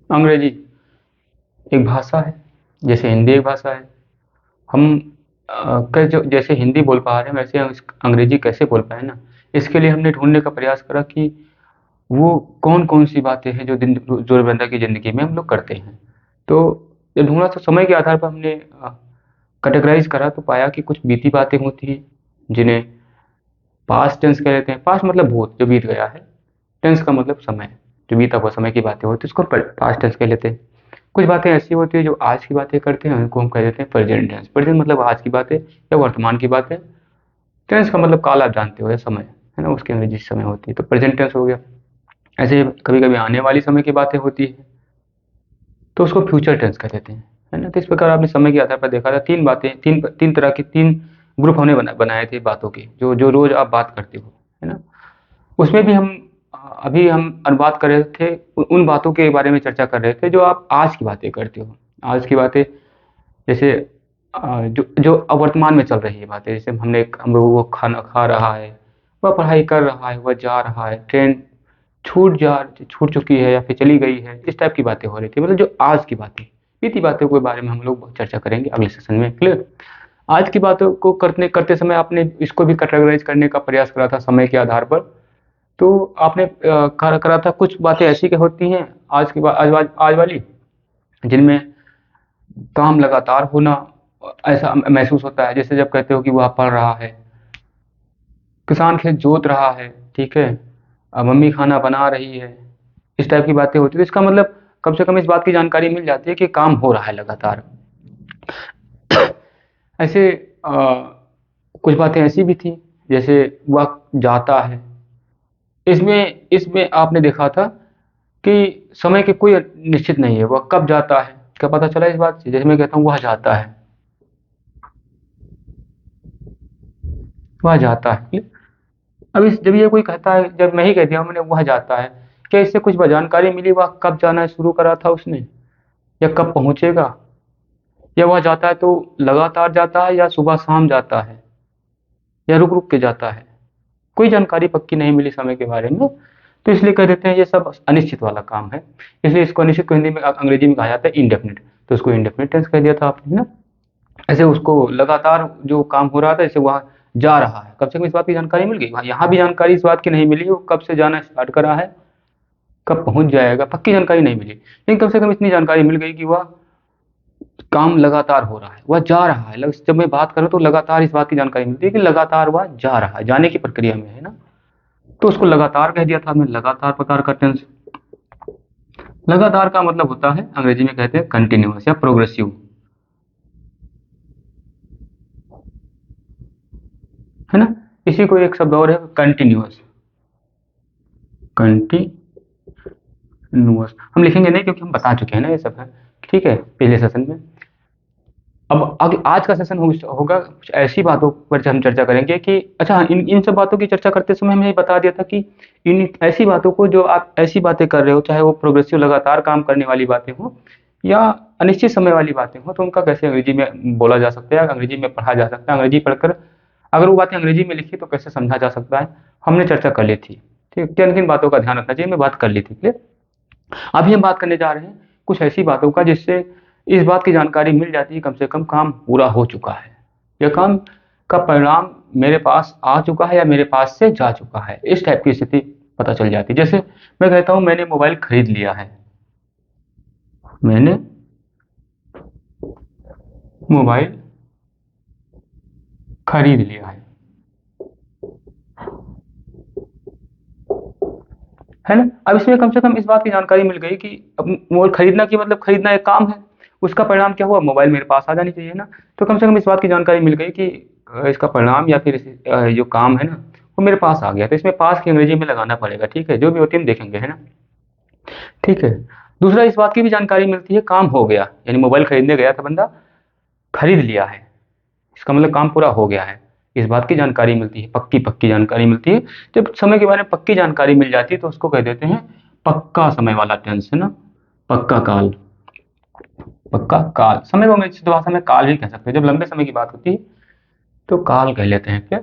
अंग्रेजी एक भाषा है, जैसे हिंदी एक भाषा है। हम जो जैसे हिंदी बोल पा रहे हैं वैसे हम अंग्रेजी कैसे बोल पाए ना। इसके लिए हमने ढूंढने का प्रयास करा कि वो कौन कौन सी बातें हैं जो दिन रोजमर्रा की जिंदगी में हम लोग करते हैं। तो ये ढूंढा, तो समय के आधार पर हमने कैटेगराइज करा, तो पाया कि कुछ बीती बातें होती हैं जिन्हें पास्ट टेंस कह लेते हैं। पास्ट मतलब भूत, जो बीत गया है। टेंस का मतलब समय, जो बीता हुआ समय की बातें होती है उसको पास्ट टेंस कह लेते हैं। कुछ बातें ऐसी होती है जो आज की बातें करते हैं, उनको हम कह देते हैं प्रेजेंट टेंस। प्रेजेंट मतलब आज की बातें या वर्तमान की बातें। टेंस का मतलब काल, आप जानते हो, या समय, है ना, उसकी अंग्रेजी समय होती है, तो प्रेजेंट टेंस हो गया। ऐसे कभी कभी आने वाली समय की बातें होती है तो उसको फ्यूचर टेंस कह देते हैं, है ना। तो इस प्रकार आपने समय के आधार पर देखा था, तीन बातें, तीन तीन तरह की, तीन ग्रुप हमने बनाए थे बातों के, जो जो रोज आप बात करते हो, है ना। उसमें भी हम अभी हम अनुवाद कर रहे थे, उन बातों के बारे में चर्चा कर रहे थे जो आप आज की बातें करते हो। आज की बातें जैसे जो जो अब वर्तमान में चल रही है बातें, जैसे हम लोग वो खाना खा रहा है, वह पढ़ाई कर रहा है, वह जा रहा है, ट्रेन छूट चुकी है या फिर चली गई है, इस टाइप की बातें हो रही थी। मतलब जो आज की बातें, बीती बातों के बारे में हम लोग चर्चा करेंगे अगले सेशन में, क्लियर। आज की बातों को करते करते समय आपने इसको भी कैटेगराइज करने का प्रयास करा था समय के आधार पर। तो आपने करा था कुछ बातें ऐसी की होती हैं आज की आज वाली, जिनमें काम लगातार होना ऐसा महसूस होता है। जैसे जब कहते हो कि वह पढ़ रहा है, किसान खेत जोत रहा है, ठीक है, मम्मी खाना बना रही है, इस टाइप की बातें होती है। तो इसका मतलब कम से कम इस बात की जानकारी मिल जाती है कि काम हो रहा है लगातार। ऐसे कुछ बातें ऐसी भी थी, जैसे वह जाता है। इसमें इसमें आपने देखा था कि समय की कोई निश्चित नहीं है, वह कब जाता है, क्या पता चला इस बात से। जैसे मैं कहता हूँ वह जाता है, वह जाता है। अब इस जब ये कोई कहता है, जब मैं ही कह दिया मैंने वह जाता है, क्या इससे कुछ जानकारी मिली वह कब जाना शुरू करा था उसने, या कब पहुंचेगा, या वह जाता है तो लगातार जाता है, या सुबह शाम जाता है, या रुक रुक के जाता है। कोई जानकारी पक्की नहीं मिली समय के बारे में। तो इसलिए कह देते हैं ये सब अनिश्चित वाला काम है। इसलिए इसको अनिश्चित को हिंदी में अंग्रेजी में कहा जाता है इंडेफिनिट, तो उसको इंडेफिनिट टेंस कह दिया था आपने ना। ऐसे उसको लगातार जो काम हो रहा था, जैसे वहाँ जा रहा है, कम से कम इस बात की जानकारी मिल गई। वहाँ यहाँ भी जानकारी इस बात की नहीं मिली वो कब से जाना स्टार्ट करा है, कब पहुंच जाएगा, पक्की जानकारी नहीं मिली, लेकिन कम से कम इतनी जानकारी मिल गई कि वह काम लगातार हो रहा है, वह जा रहा है। जब मैं बात करूं तो लगातार इस बात की जानकारी मिलती है कि लगातार वह जा रहा है, जाने की प्रक्रिया में है ना। तो उसको लगातार कह दिया था मैं, लगातार प्रकार का टेंस। लगातार का मतलब होता है अंग्रेजी में कहते हैं कंटिन्यूअस या प्रोग्रेसिव, है ना। इसी को एक शब्द और है कंटिन्यूअस, कंटिन्यूअस हम लिखेंगे नहीं क्योंकि हम बता चुके हैं ना ये सब है, ठीक है, पिछले सेशन में। अब आज का सेशन होगा कुछ ऐसी बातों पर हम चर्चा करेंगे कि अच्छा हाँ, इन इन सब बातों की चर्चा करते समय हमने ये बता दिया था कि इन ऐसी बातों को, जो आप ऐसी बातें कर रहे हो, चाहे वो प्रोग्रेसिव लगातार काम करने वाली बातें हो या अनिश्चित समय वाली बातें हो, तो उनका कैसे अंग्रेजी में बोला जा सकता है, अंग्रेजी में पढ़ा जा सकता है, अंग्रेजी पढ़कर अगर वो बातें अंग्रेजी में लिखी तो कैसे समझा जा सकता है, हमने चर्चा कर ली थी। ठीक, किन किन बातों का ध्यान रखना चाहिए मैं बात कर ली थी, क्लियर। अभी हम बात करने जा रहे हैं कुछ ऐसी बातों का जिससे इस बात की जानकारी मिल जाती है कम से कम काम पूरा हो चुका है, या काम का परिणाम मेरे पास आ चुका है या मेरे पास से जा चुका है, इस टाइप की स्थिति पता चल जाती है। जैसे मैं कहता हूं मैंने मोबाइल खरीद लिया है, मैंने मोबाइल खरीद लिया है ना। अब इसमें कम से कम इस बात की जानकारी मिल गई कि अब मोबाइल खरीदना की मतलब खरीदना एक काम है, उसका परिणाम क्या हुआ, मोबाइल मेरे पास आ जानी चाहिए ना। तो कम से कम इस बात की जानकारी मिल गई कि इसका परिणाम या फिर जो काम है ना वो मेरे पास आ गया। तो इसमें पास की अंग्रेजी में लगाना पड़ेगा, ठीक है, जो भी होती है हम देखेंगे, है ना, ठीक है। दूसरा इस बात की भी जानकारी मिलती है काम हो गया, यानी मोबाइल खरीदने गया था बंदा, खरीद लिया है, इसका मतलब काम पूरा हो गया है। इस बात की जानकारी मिलती है, पक्की पक्की जानकारी मिलती है। जब समय के बारे में पक्की जानकारी मिल जाती है तो उसको कह देते हैं पक्का समय वाला टेंस, है ना, पक्का काल। पक्का काल, समय को अंग्रेजी भाषा में काल भी कह सकते हैं, जब लंबे समय की बात होती है तो काल कह लेते हैं, क्या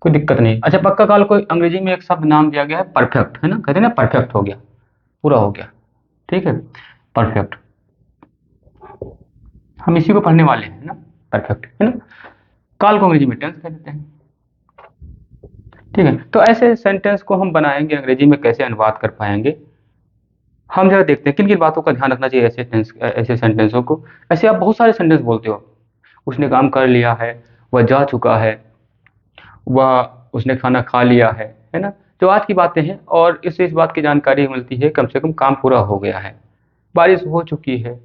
कोई दिक्कत नहीं। अच्छा, पक्का काल को अंग्रेजी में एक शब्द नाम दिया गया है परफेक्ट, है ना, कहते हैं ना परफेक्ट हो गया, पूरा हो गया, ठीक है। परफेक्ट। हम इसी को पढ़ने वाले हैं ना, परफेक्ट, है ना। काल को अंग्रेजी में टेंस कह देते हैं। ठीक है, तो ऐसे सेंटेंस को हम बनाएंगे, अंग्रेजी में कैसे अनुवाद कर पाएंगे, हम जरा देखते हैं किन किन बातों का ध्यान रखना चाहिए ऐसे सेंटेंसों को। ऐसे आप बहुत सारे सेंटेंस बोलते हो, उसने काम कर लिया है, वह जा चुका है, वह उसने खाना खा लिया है ना। जो आज की बातें हैं, और इससे इस बात की जानकारी मिलती है कम से कम काम पूरा हो गया है, बारिश हो चुकी है,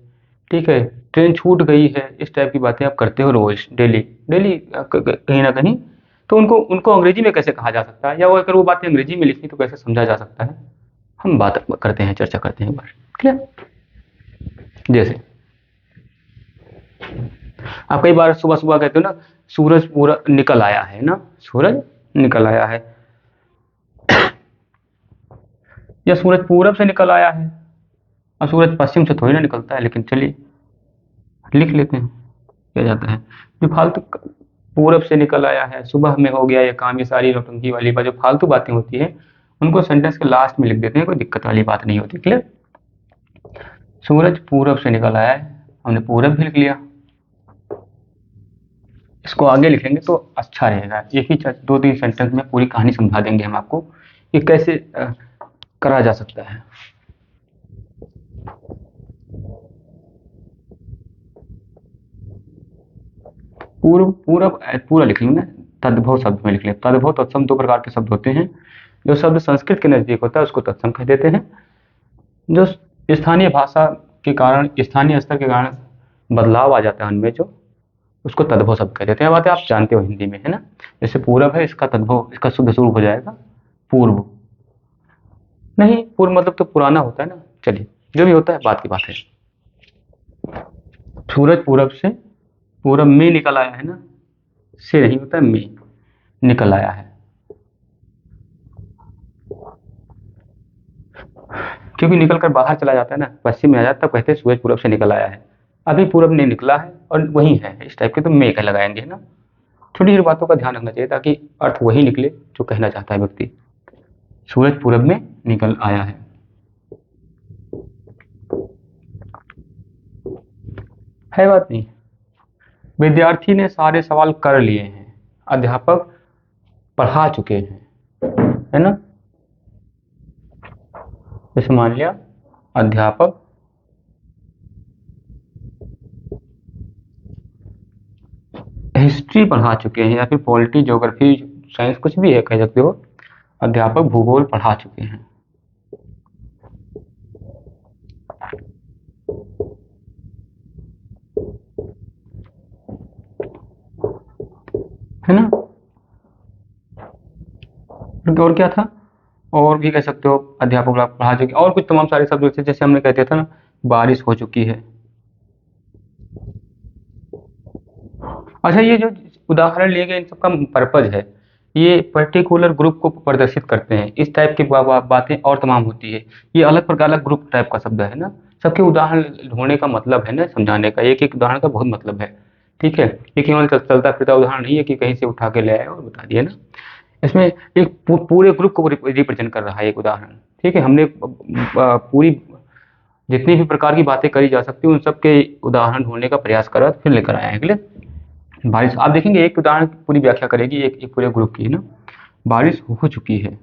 ठीक है, ट्रेन छूट गई है। इस टाइप की बातें आप करते हो रोज, डेली डेली कहीं ना कहीं। तो उनको उनको अंग्रेजी में कैसे कहा जा सकता है, या वो अगर वो बातें अंग्रेजी में लिखी तो कैसे समझा जा सकता है, हम बात करते हैं, चर्चा करते हैं एक बार। क्लियर। जैसे आप कई बार सुबह सुबह कहते हो ना, सूरज पूरा निकल आया है ना, सूरज निकल आया है, या सूरज पूरब से निकल आया है। और सूरज पश्चिम से थोड़ी ना निकलता है, लेकिन चलिए लिख लेते हैं, क्या जाता है। जो फालतू, पूरब से निकल आया है, सुबह में हो गया ये काम, ये सारी नौटंकी वाली बात, जो फालतू बातें होती है उनको सेंटेंस के लास्ट में लिख देते हैं, कोई दिक्कत वाली बात नहीं होती। क्लियर। सूरज पूरब से निकल आया है, हमने पूरब भी लिख लिया। इसको आगे लिखेंगे तो अच्छा रहेगा, एक ही 2-3 सेंटेंस में पूरी कहानी समझा देंगे हम आपको कि कैसे करा जा सकता है। पूर्व, पूरब पूरा लिख लेंगे, तद्भव शब्द में लिख लें। तद्भव तत्सम 2 प्रकार के शब्द होते हैं। जो शब्द संस्कृत के नजदीक होता है उसको तत्सम कह देते हैं। जो स्थानीय भाषा के कारण, स्थानीय स्तर के कारण बदलाव आ जाता है उनमें, जो उसको तद्भव शब्द कह देते हैं। बातें आप जानते हो हिंदी में, है ना। जैसे पूरब है, इसका तद्भव, इसका शुद्ध स्वरूप हो जाएगा पूर्व। नहीं, पूर्व मतलब तो पुराना होता है ना। चलिए, जो भी होता है बात की बात है। सूरज पूरब से, पूरब में निकल आया है ना, से नहीं होता है, में निकल आया है, क्योंकि निकल कर बाहर चला जाता है ना, पश्चिम में आ जाता है, कहते हैं सूरज पूरब से निकल आया है। अभी पूरब नहीं निकला है और वही है, इस टाइप के तो में कह लगाएंगे, है ना। छोटी छोटी बातों का ध्यान रखना चाहिए ताकि अर्थ वही निकले जो कहना चाहता है व्यक्ति। सूरज पूरब में निकल आया है बात नहीं। विद्यार्थी ने सारे सवाल कर लिए हैं, अध्यापक पढ़ा चुके हैं, है ना। जैसे मान लिया अध्यापक हिस्ट्री पढ़ा चुके हैं, या फिर पॉलिटी, ज्योग्राफी, साइंस, कुछ भी है कह सकते हो। अध्यापक भूगोल पढ़ा चुके हैं, है ना। और क्या था, और भी कह सकते हो अध्यापक लोग पढ़ा चुके, और कुछ तमाम सारे शब्द, जैसे हमने कहते थे ना, बारिश हो चुकी है। अच्छा, ये जो उदाहरण लिए गए इन सबका पर्पज है, ये पर्टिकुलर ग्रुप को प्रदर्शित करते हैं। इस टाइप की बातें और तमाम होती है, ये अलग प्रकार, अलग ग्रुप टाइप का शब्द है ना। सबके उदाहरण ढूंढने का मतलब है ना, समझाने का, एक एक उदाहरण का बहुत मतलब है। ठीक है, ये केवल चलता फिरता उदाहरण नहीं है कि कहीं से उठा के ले आए और बता दिया ना। इसमें एक पूरे ग्रुप को रिप्रेजेंट कर रहा है एक उदाहरण। ठीक है, हमने पूरी जितनी भी प्रकार की बातें करी जा सकती है उन सब के उदाहरण ढूंढने का प्रयास करा, फिर लेकर आए हैं अगले। बारिश आप देखेंगे, एक उदाहरण की पूरी व्याख्या करेगी एक पूरे ग्रुप की ना। बारिश हो चुकी है,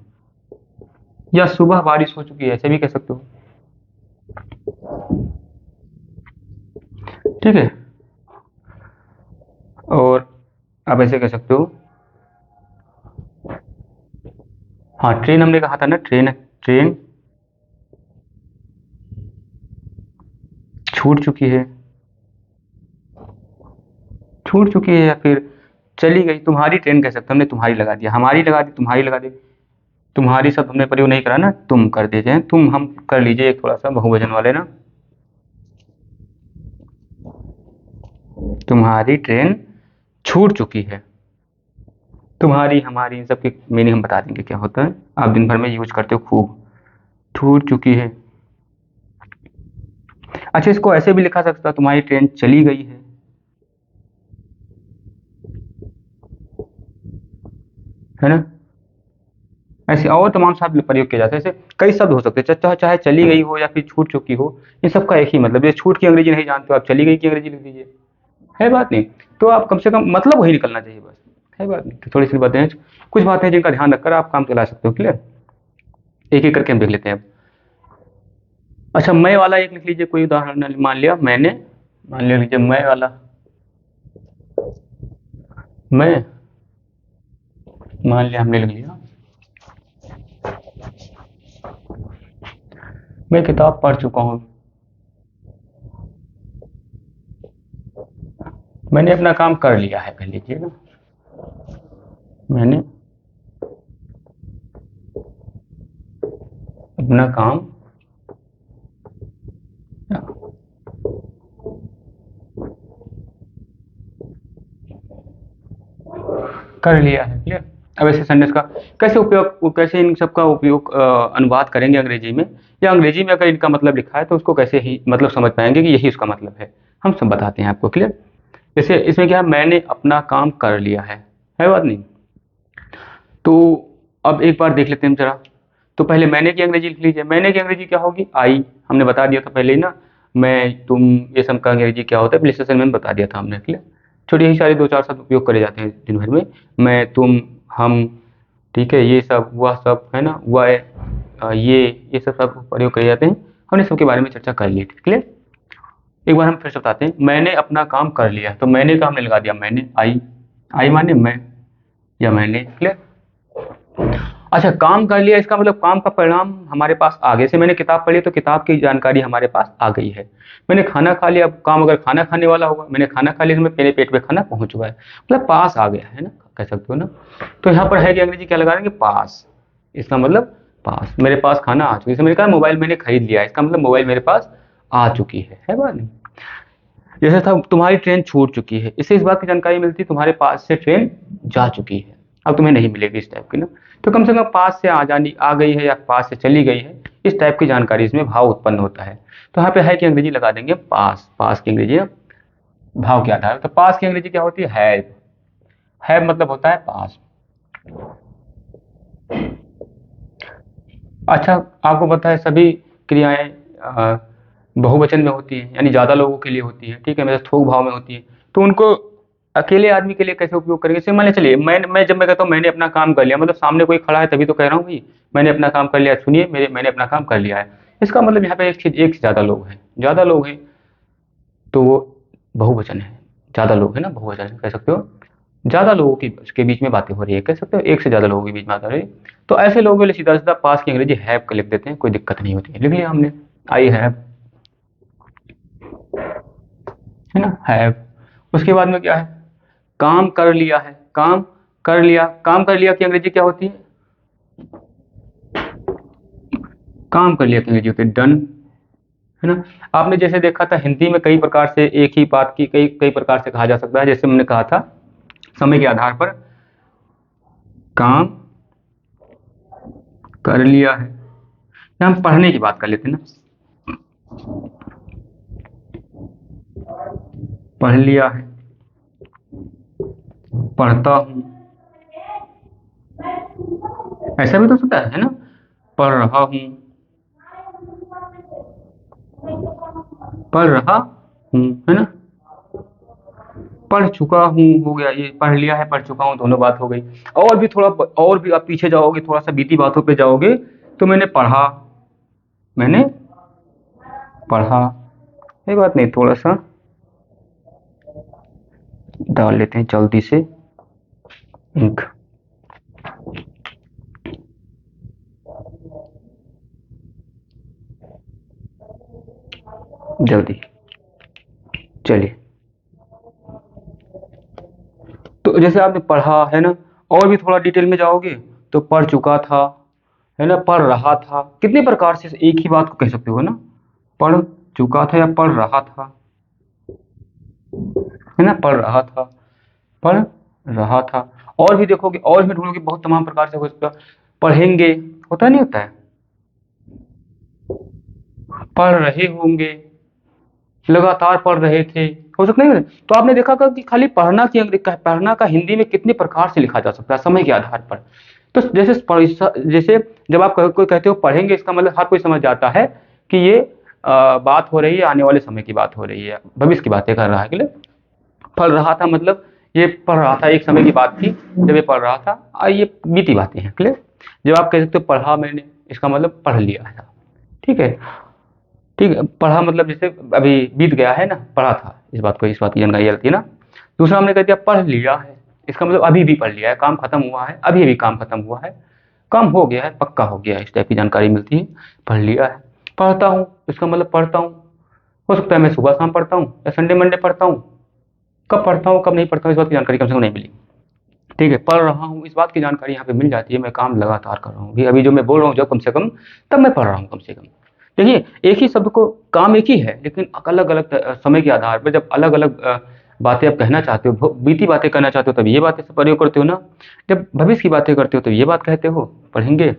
या सुबह बारिश हो चुकी है, ऐसे भी कह सकते हो। ठीक है, और आप ऐसे कह सकते हो। हाँ, ट्रेन हमने कहा था ना, ट्रेन ट्रेन छूट चुकी है, छूट चुकी है, या फिर चली गई। तुम्हारी ट्रेन कह सकते हो, हमने तुम्हारी लगा दिया, हमारी लगा दी, तुम्हारी लगा दी। तुम्हारी शब्द हमने प्रयोग नहीं करा ना, तुम कर देते हैं, तुम हम कर लीजिए एक थोड़ा सा बहुवचन वाले ना। तुम्हारी ट्रेन छूट चुकी है। तुम्हारी, हमारी, इन सब की मीनिंग हम बता देंगे क्या होता है, आप दिन भर में यूज करते हो खूब। छूट चुकी है। अच्छा, इसको ऐसे भी लिखा सकता है, तुम्हारी ट्रेन चली गई है ना। ऐसे और तमाम शब्द प्रयोग किए जाते हैं। ऐसे कई शब्द हो सकते हैं, चाहे चली गई हो या फिर छूट चुकी हो, इन सबका एक ही मतलब। जैसे छूट की अंग्रेजी नहीं जानते हो आप, चली गई की अंग्रेजी लिख दीजिए, है बात नहीं। तो आप कम से कम मतलब वही निकलना चाहिए बस, है बात नहीं। तो थोड़ी सी बातें हैं, कुछ बातें हैं जिनका ध्यान रखकर आप काम चला सकते हो। क्लियर? एक एक करके हम देख लेते हैं अब। अच्छा, मैं वाला एक लिख लीजिए, कोई उदाहरण मान लिया मैंने, मान लिया लीजिए मैं वाला, मैं, मान लिया हमने लिख लिया, मैं किताब पढ़ चुका हूँ, मैंने अपना काम कर लिया है, कह लीजिए ना, मैंने अपना काम कर लिया है। क्लियर? अब ऐसे सेंटेंस का कैसे उपयोग, कैसे इन सब का उपयोग अनुवाद करेंगे अंग्रेजी में, या अंग्रेजी में अगर इनका मतलब लिखा है तो उसको कैसे ही मतलब समझ पाएंगे कि यही उसका मतलब है, हम सब बताते हैं आपको। क्लियर? जैसे इसमें क्या है, मैंने अपना काम कर लिया है बात नहीं। तो अब एक बार देख लेते हैं जरा। तो पहले मैंने की अंग्रेजी लिख लीजिए, मैंने की अंग्रेजी क्या होगी, आई, हमने बता दिया था पहले ही ना, मैं तुम, ये सब का अंग्रेजी क्या होता है पिछले सेशन में बता दिया था हमने। क्लियर? छोटे ही सारे दो चार शब्द उपयोग करे जाते हैं दिन भर में, मैं तुम हम, ठीक है, ये सब वह सब है ना, वह ये सब सब प्रयोग करे जाते हैं। हमने सबके बारे में चर्चा कर ली। क्लियर? एक बार हम फिर से बताते हैं, मैंने अपना काम कर लिया, तो मैंने का हमने लगा दिया मैंने, आई माने मैं या मैंने। क्लियर? अच्छा, काम कर लिया इसका मतलब काम का परिणाम हमारे पास आ गया। जैसे मैंने किताब पढ़ी तो किताब की जानकारी हमारे पास आ गई है। मैंने खाना खा लिया, अब काम अगर खाना खाने वाला होगा, मैंने खाना खा लिया तो मेरे पेट में खाना पहुंच चुका है, मतलब पास आ गया है ना, कह सकते हो ना। तो यहाँ पर है कि अंग्रेजी क्या लगा देंगे, पास, इसका मतलब पास, मेरे पास खाना आ चुकी है। जैसे मैंने कहा मोबाइल मैंने खरीद लिया, इसका मतलब मोबाइल मेरे पास आ चुकी है बात नहीं। जैसे था तुम्हारी ट्रेन छूट चुकी है, इससे इस बात की जानकारी मिलती है तुम्हारे पास से ट्रेन जा चुकी है, अब तुम्हें नहीं मिलेगी, इस टाइप की ना। तो कम से कम पास से आ जानी, आ गई है या पास से चली गई है, इस टाइप की जानकारी इसमें भाव उत्पन्न होता है। तो यहाँ पे है कि अंग्रेजी लगा देंगे पास, पास की अंग्रेजी ना भाव के आधार पर। तो पास की अंग्रेजी क्या होती है, है मतलब होता है पास। अच्छा, आपको पता है सभी क्रियाएं बहुवचन में होती है, यानी ज्यादा लोगों के लिए होती है, ठीक है, मतलब थोक भाव में होती है। तो उनको अकेले आदमी के लिए कैसे उपयोग करेंगे, जैसे मान चलिए मैं जब मैं कहता हूँ मैंने अपना काम कर लिया, मतलब सामने कोई खड़ा है तभी तो कह रहा हूँ भाई मैंने अपना काम कर लिया, सुनिए मैंने अपना काम कर लिया है। इसका मतलब यहाँ पे एक से ज्यादा लोग हैं, ज्यादा लोग हैं, तो वो बहुवचन है, ज्यादा लोग है ना, बहुवचन है, कह सकते हो। ज्यादा लोगों के बीच में बातें हो रही है, कह सकते हो एक से ज्यादा लोगों के बीच में बात हो रही है। तो ऐसे लोगों के लिए सीधा सीधा पास की अंग्रेजी हैव का लिख देते हैं, कोई दिक्कत नहीं होती है, लिख लिया हमने, आई हैव, है ना, हैव। उसके बाद में क्या है, काम कर लिया है, काम कर लिया, काम कर लिया की अंग्रेजी क्या होती है, काम कर लिया की अंग्रेजी होती है डन, है ना। आपने जैसे देखा था हिंदी में कई प्रकार से एक ही बात की कई कई प्रकार से कहा जा सकता है, जैसे हमने कहा था समय के आधार पर, काम कर लिया है, या हम पढ़ने की बात कर लेते हैं ना, पढ़ लिया है, पढ़ता हूँ, ऐसा भी तो सकता है ना, पढ़ रहा हूँ, पढ़ रहा हूँ, है ना, पढ़ चुका हूँ हो गया, ये पढ़ लिया है पढ़ चुका हूँ दोनों बात हो गई। और भी थोड़ा, और भी आप पीछे जाओगे, थोड़ा सा बीती बातों पे जाओगे, तो मैंने पढ़ा, मैंने पढ़ा, ये बात नहीं, थोड़ा सा डाल लेते हैं जल्दी से इंक, जल्दी, चलिए। तो जैसे आपने पढ़ा है ना, और भी थोड़ा डिटेल में जाओगे तो पढ़ चुका था, है ना, पढ़ रहा था, कितने प्रकार से एक ही बात को कह सकते हो ना, पढ़ चुका था या पढ़ रहा था, है ना, पढ़ रहा था, पढ़ रहा था। और भी देखोगे, और भी ढूंढोगे, बहुत तमाम प्रकार से हो सकता है। पढ़ेंगे होता नहीं होता है, पढ़ रहे होंगे, लगातार पढ़ रहे थे, हो सकता है। तो आपने देखा कि खाली पढ़ना की पढ़ना का हिंदी में कितने प्रकार से लिखा जा सकता है समय के आधार पर। तो जैसे जब आप कोई कहते हो पढ़ेंगे, इसका मतलब हर कोई समझ जाता है कि ये बात हो रही है आने वाले समय की बात हो रही है, भविष्य की बातें कर रहा है। कि पढ़ रहा था मतलब ये पढ़ रहा था, एक समय की बात थी जब ये पढ़ रहा था, और ये बीती बातें हैं। क्लियर? जब आप कह सकते हो पढ़ा मैंने, इसका मतलब पढ़ लिया था। ठीक है, ठीक है, पढ़ा मतलब जैसे अभी बीत गया है ना, पढ़ा था, इस बात की जानकारी रहती है ना। दूसरा हमने कह दिया पढ़ लिया है, इसका मतलब अभी भी पढ़ लिया है, काम खत्म हुआ है, अभी भी काम खत्म हुआ है, काम हो गया है, पक्का हो गया है, इस टाइप की जानकारी मिलती है। पढ़ लिया है। पढ़ता हूँ, इसका मतलब पढ़ता हूँ, हो सकता है मैं सुबह शाम पढ़ता हूँ या संडे मंडे पढ़ता हूँ। कब पढ़ता हूँ कब नहीं पढ़ता हूँ इस बात की जानकारी कम से कम नहीं मिली। ठीक है, पढ़ रहा हूँ, इस बात की जानकारी यहाँ पे मिल जाती है, मैं काम लगातार कर रहा हूँ। अभी जो मैं बोल रहा हूँ जब कम से कम, तब मैं पढ़ रहा हूँ कम से कम। देखिए, एक ही शब्द को, काम एक ही है, लेकिन अलग अलग समय के आधार पर जब अलग अलग बातें आप कहना चाहते हो, बीती बातें करना चाहते हो, तब ये बातें से प्रयोग करते हो ना। जब भविष्य की बातें करते हो तो ये बात कहते हो, पढ़ेंगे।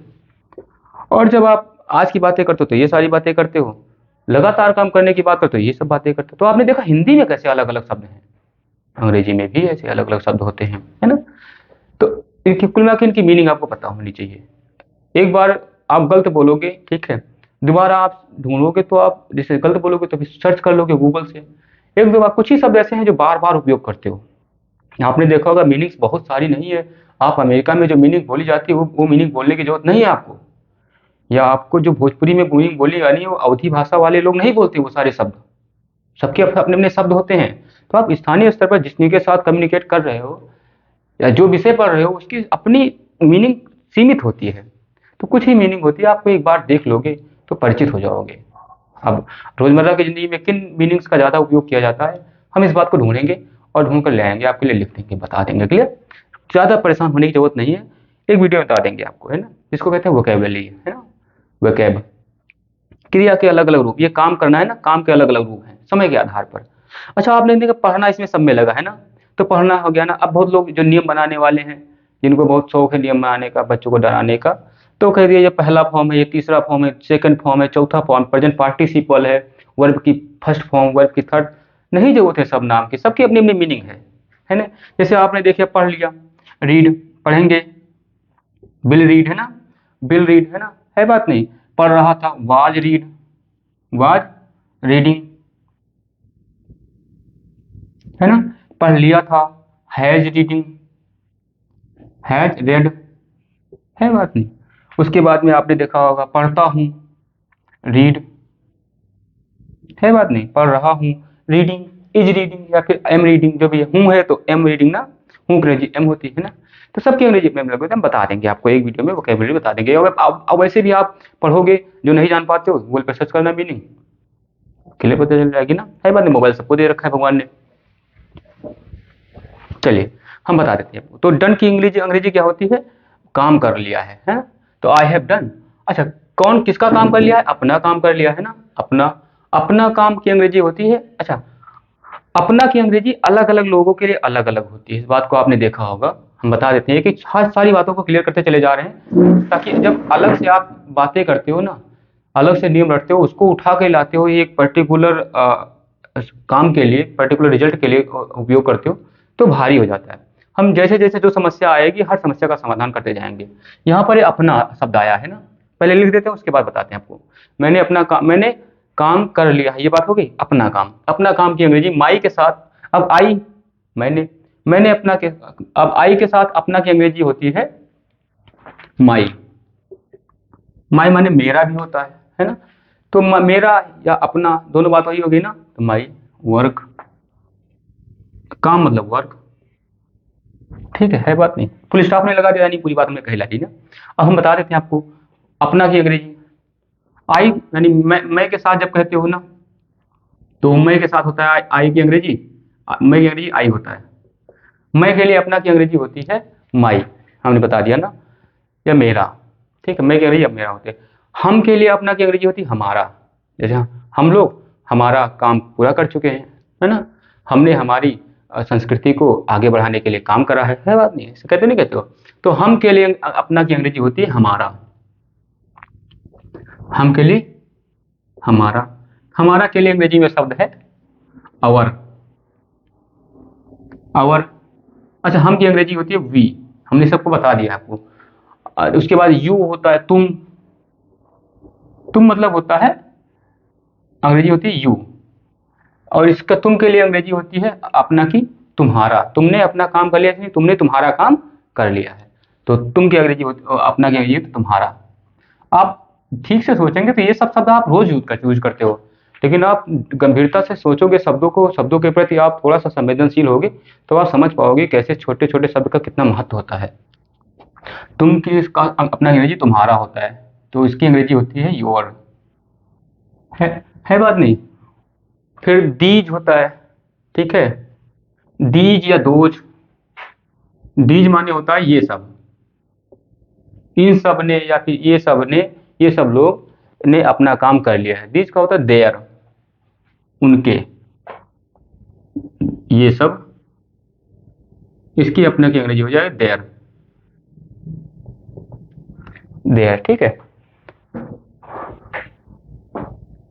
और जब आप आज की बातें करते हो तो ये सारी बातें करते हो, लगातार काम करने की बात करते हो ये सब बातें करते हो। तो आपने देखा हिंदी में कैसे अलग अलग शब्द हैं, अंग्रेजी में भी ऐसे अलग अलग शब्द होते हैं, है ना। तो इनकी कुल मिला के इनकी मीनिंग आपको पता होनी चाहिए। एक बार आप गलत बोलोगे, ठीक है, दोबारा आप ढूंढोगे तो आप जैसे गलत बोलोगे तो फिर सर्च कर लोगे गूगल से। एक दो बार कुछ ही शब्द ऐसे हैं जो बार बार उपयोग करते हो। आपने देखा होगा मीनिंग्स बहुत सारी नहीं है। आप अमेरिका में जो मीनिंग बोली जाती है वो मीनिंग बोलने की जरूरत नहीं है आपको। या आपको जो भोजपुरी में मीनिंग बोली जानी है वो अवधी भाषा वाले लोग नहीं बोलते वो सारे शब्द। सबके अपने अपने शब्द होते हैं। तो आप स्थानीय स्तर पर जिसके के साथ कम्युनिकेट कर रहे हो या जो विषय पढ़ रहे हो उसकी अपनी मीनिंग सीमित होती है। तो कुछ ही मीनिंग होती है, आपको एक बार देख लोगे तो परिचित हो जाओगे। अब रोजमर्रा की जिंदगी में किन मीनिंग्स का ज्यादा उपयोग किया जाता है, हम इस बात को ढूंढेंगे और ढूंढ कर ले आएंगे, आपके लिए लिख देंगे, बता देंगे। क्लियर? ज्यादा परेशान होने की जरूरत नहीं है, एक वीडियो में बता देंगे आपको, है ना। इसको कहते हैं वोकेबलरी, है ना, वोकेब। क्रिया के अलग अलग रूप, ये काम करना है ना, काम के अलग अलग रूप हैं समय के आधार पर। अच्छा, आपने देखा पढ़ना इसमें सब में लगा है ना, तो पढ़ना हो गया ना। अब बहुत लोग जो नियम बनाने वाले हैं, जिनको बहुत शौक है नियम बनाने का, बच्चों को डराने का, तो कह दिया ये पहला फॉर्म है, ये तीसरा फॉर्म है, सेकंड फॉर्म है, चौथा फॉर्म, प्रेजेंट पार्टिसिपल है, वर्ब की फर्स्ट फॉर्म, वर्ब की थर्ड। नहीं जरूरत है सब नाम की, सबकी अपनी अपनी मीनिंग है ना। जैसे आपने देखिए पढ़ लिया, रीड, पढ़ेंगे, बिल रीड, है ना, बिल रीड, है ना, है बात नहीं। पढ़ रहा था, वाज रीड, वाज रीडिंग, है ना। पढ़ लिया था, हैज रीडिंग, हैज रेड, है बात नहीं। उसके बाद में आपने देखा होगा पढ़ता हूँ, रीड, है बात नहीं। पढ़ रहा हूँ, रीडिंग, इज रीडिंग, या फिर एम रीडिंग, जो भी है, हूँ है तो एम रीडिंग ना, हूँ अंग्रेजी एम होती है ना। तो सबकी अंग्रेजी में हम बता देंगे आपको, एक वीडियो में वोकेबलरी बता देंगे। और अब वैसे भी आप पढ़ोगे, जो नहीं जान पाते हो गूगल पर सर्च करना मीनिंग, क्लियर पता चल जाएगी ना, है बात नहीं। मोबाइल सबको दे रखा है भगवान ने। चलिए हम बता देते हैं। तो डन की अंग्रेजी अंग्रेजी क्या होती है, काम कर लिया है ना। तो आई हैव डन। अच्छा, कौन किसका काम कर लिया है, अपना काम कर लिया है ना, अपना। अपना काम की अंग्रेजी होती है, अच्छा, अपना की अंग्रेजी अलग अलग लोगों के लिए अलग अलग होती है, इस बात को आपने देखा होगा। हम बता देते हैं कि हर सारी बातों को क्लियर करते चले जा रहे हैं, ताकि जब अलग से आप बातें करते हो ना, अलग से नियम रखते हो, उसको उठा के लाते हो, एक पर्टिकुलर काम के लिए, पर्टिकुलर रिजल्ट के लिए उपयोग करते हो, तो भारी हो जाता है। हम जैसे जैसे जो समस्या आएगी हर समस्या का समाधान करते जाएंगे। यहाँ पर ये अपना शब्द आया है ना, पहले लिख देते हैं उसके बाद बताते हैं आपको। मैंने काम कर लिया है, ये बात हो गई। अपना काम, अपना काम की अंग्रेजी माई के साथ, अब आई, मैंने अपना के, अब आई के साथ अपना की अंग्रेजी होती है माई। माई माने मेरा भी होता है ना। तो मेरा या अपना दोनों बात वही होगी ना। तो माई वर्क, काम मतलब वर्क, ठीक है बात नहीं। फुल स्टॉप नहीं लगा दिया, यानी पूरी बात हमने कहला दी ना। अब हम बता देते हैं आपको अपना की अंग्रेजी। आई यानी मैं के साथ जब कहते हो ना, तो मैं के साथ होता है आई की अंग्रेजी, मैं की अंग्रेजी आई होता है। मैं के लिए अपना की अंग्रेजी होती है माई, हमने बता दिया ना, या मेरा, ठीक है। मैं की अंग्रेजी अब मेरा होती है। हम के लिए अपना की अंग्रेजी होती है हमारा। जैसे हम लोग हमारा काम पूरा कर चुके हैं, है ना, हमने हमारी संस्कृति को आगे बढ़ाने के लिए काम करा है बात नहीं, ऐसे कहते नहीं कहते हो। तो हम के लिए अपना की अंग्रेजी होती है हमारा, हम के लिए हमारा। हमारा के लिए अंग्रेजी में शब्द है अवर, अवर। अच्छा, हम की अंग्रेजी होती है वी, हमने सबको बता दिया आपको। उसके बाद यू होता है तुम। तुम मतलब होता है, अंग्रेजी होती है यू, और इसका तुम के लिए अंग्रेजी होती है अपना की तुम्हारा। तुमने अपना काम कर लिया, इसलिए तुमने तुम्हारा काम कर लिया है। तो तुम की अंग्रेजी होती, अपना की अंग्रेजी होती है तुम्हारा। आप ठीक से सोचेंगे तो ये सब शब्द आप रोज यूज करते हो, लेकिन आप गंभीरता से सोचोगे शब्दों को, शब्दों के प्रति आप थोड़ा सा संवेदनशील होगे, तो आप समझ पाओगे कैसे छोटे छोटे शब्द का कितना महत्व होता है। तुम की इसका अपना अंग्रेजी तुम्हारा होता है, तो इसकी अंग्रेजी होती है योर। है, है बात नहीं। फिर दीज होता है, ठीक है, दीज या दोज। दीज माने होता है ये सब, इन सब ने या फिर ये सब ने, ये सब लोग ने अपना काम कर लिया है। दीज का होता है देयर, उनके, ये सब, इसकी अपने की अंग्रेजी हो जाए देयर। देयर, ठीक है।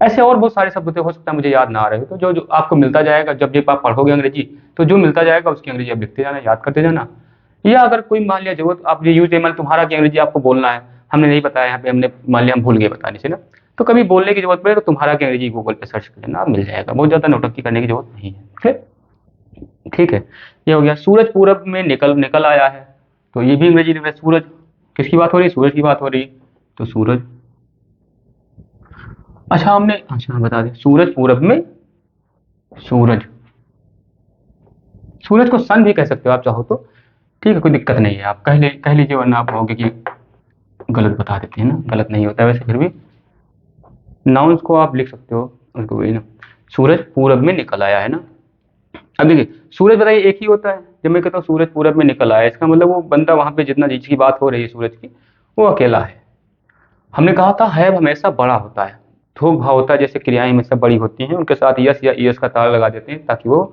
ऐसे और बहुत सारे शब्द होते, हो सकता है मुझे याद ना आ रहे हो, तो जो जो आपको मिलता जाएगा जब जब आप पढ़ोगे अंग्रेजी, तो जो मिलता जाएगा उसकी अंग्रेजी आप लिखते जाना, याद करते जाना। या अगर कोई मान लिया जरूरत, आप ये यूज मान तुम्हारा की अंग्रेजी आपको बोलना है, हमने नहीं बताया यहाँ पे, हमने मान लिया हम भूल गए बताने से ना, तो कभी बोलने की जरूरत पड़े तो तुम्हारा की अंग्रेजी गूगल पे सर्च कर लेना, आप मिल जाएगा। बहुत ज्यादा नौटंकी करने की जरूरत नहीं है। ठीक है, ये हो गया। सूरज पूरब में निकल निकल आया है, तो ये भी अंग्रेजी में सूरज। किसकी बात हो रही है? सूरज की बात हो रही है, तो सूरज। अच्छा हमने, अच्छा बता दें, सूरज पूरब में, सूरज, सूरज को सन भी कह सकते हो आप चाहो तो, ठीक है, कोई दिक्कत नहीं है, आप कह लीजिए, वरना आप कहोगे कि गलत बता देते हैं ना, गलत नहीं होता है वैसे, फिर भी नाउन्स को आप लिख सकते हो उनको भी ना। सूरज पूरब में निकल आया है ना। अब देखिए, सूरज बताइए एक ही होता है। जब मैं कहता हूँ सूरज पूरब में निकल आया, इसका मतलब वो बंदा वहां पे जितना जिसकी बात हो रही है सूरज की, वो अकेला है। हमने कहा था है हमेशा बड़ा होता है, थोक भाव होता है, जैसे क्रियाएं हमेशा बड़ी होती हैं, उनके साथ यस या यस का ताला लगा देते हैं ताकि वो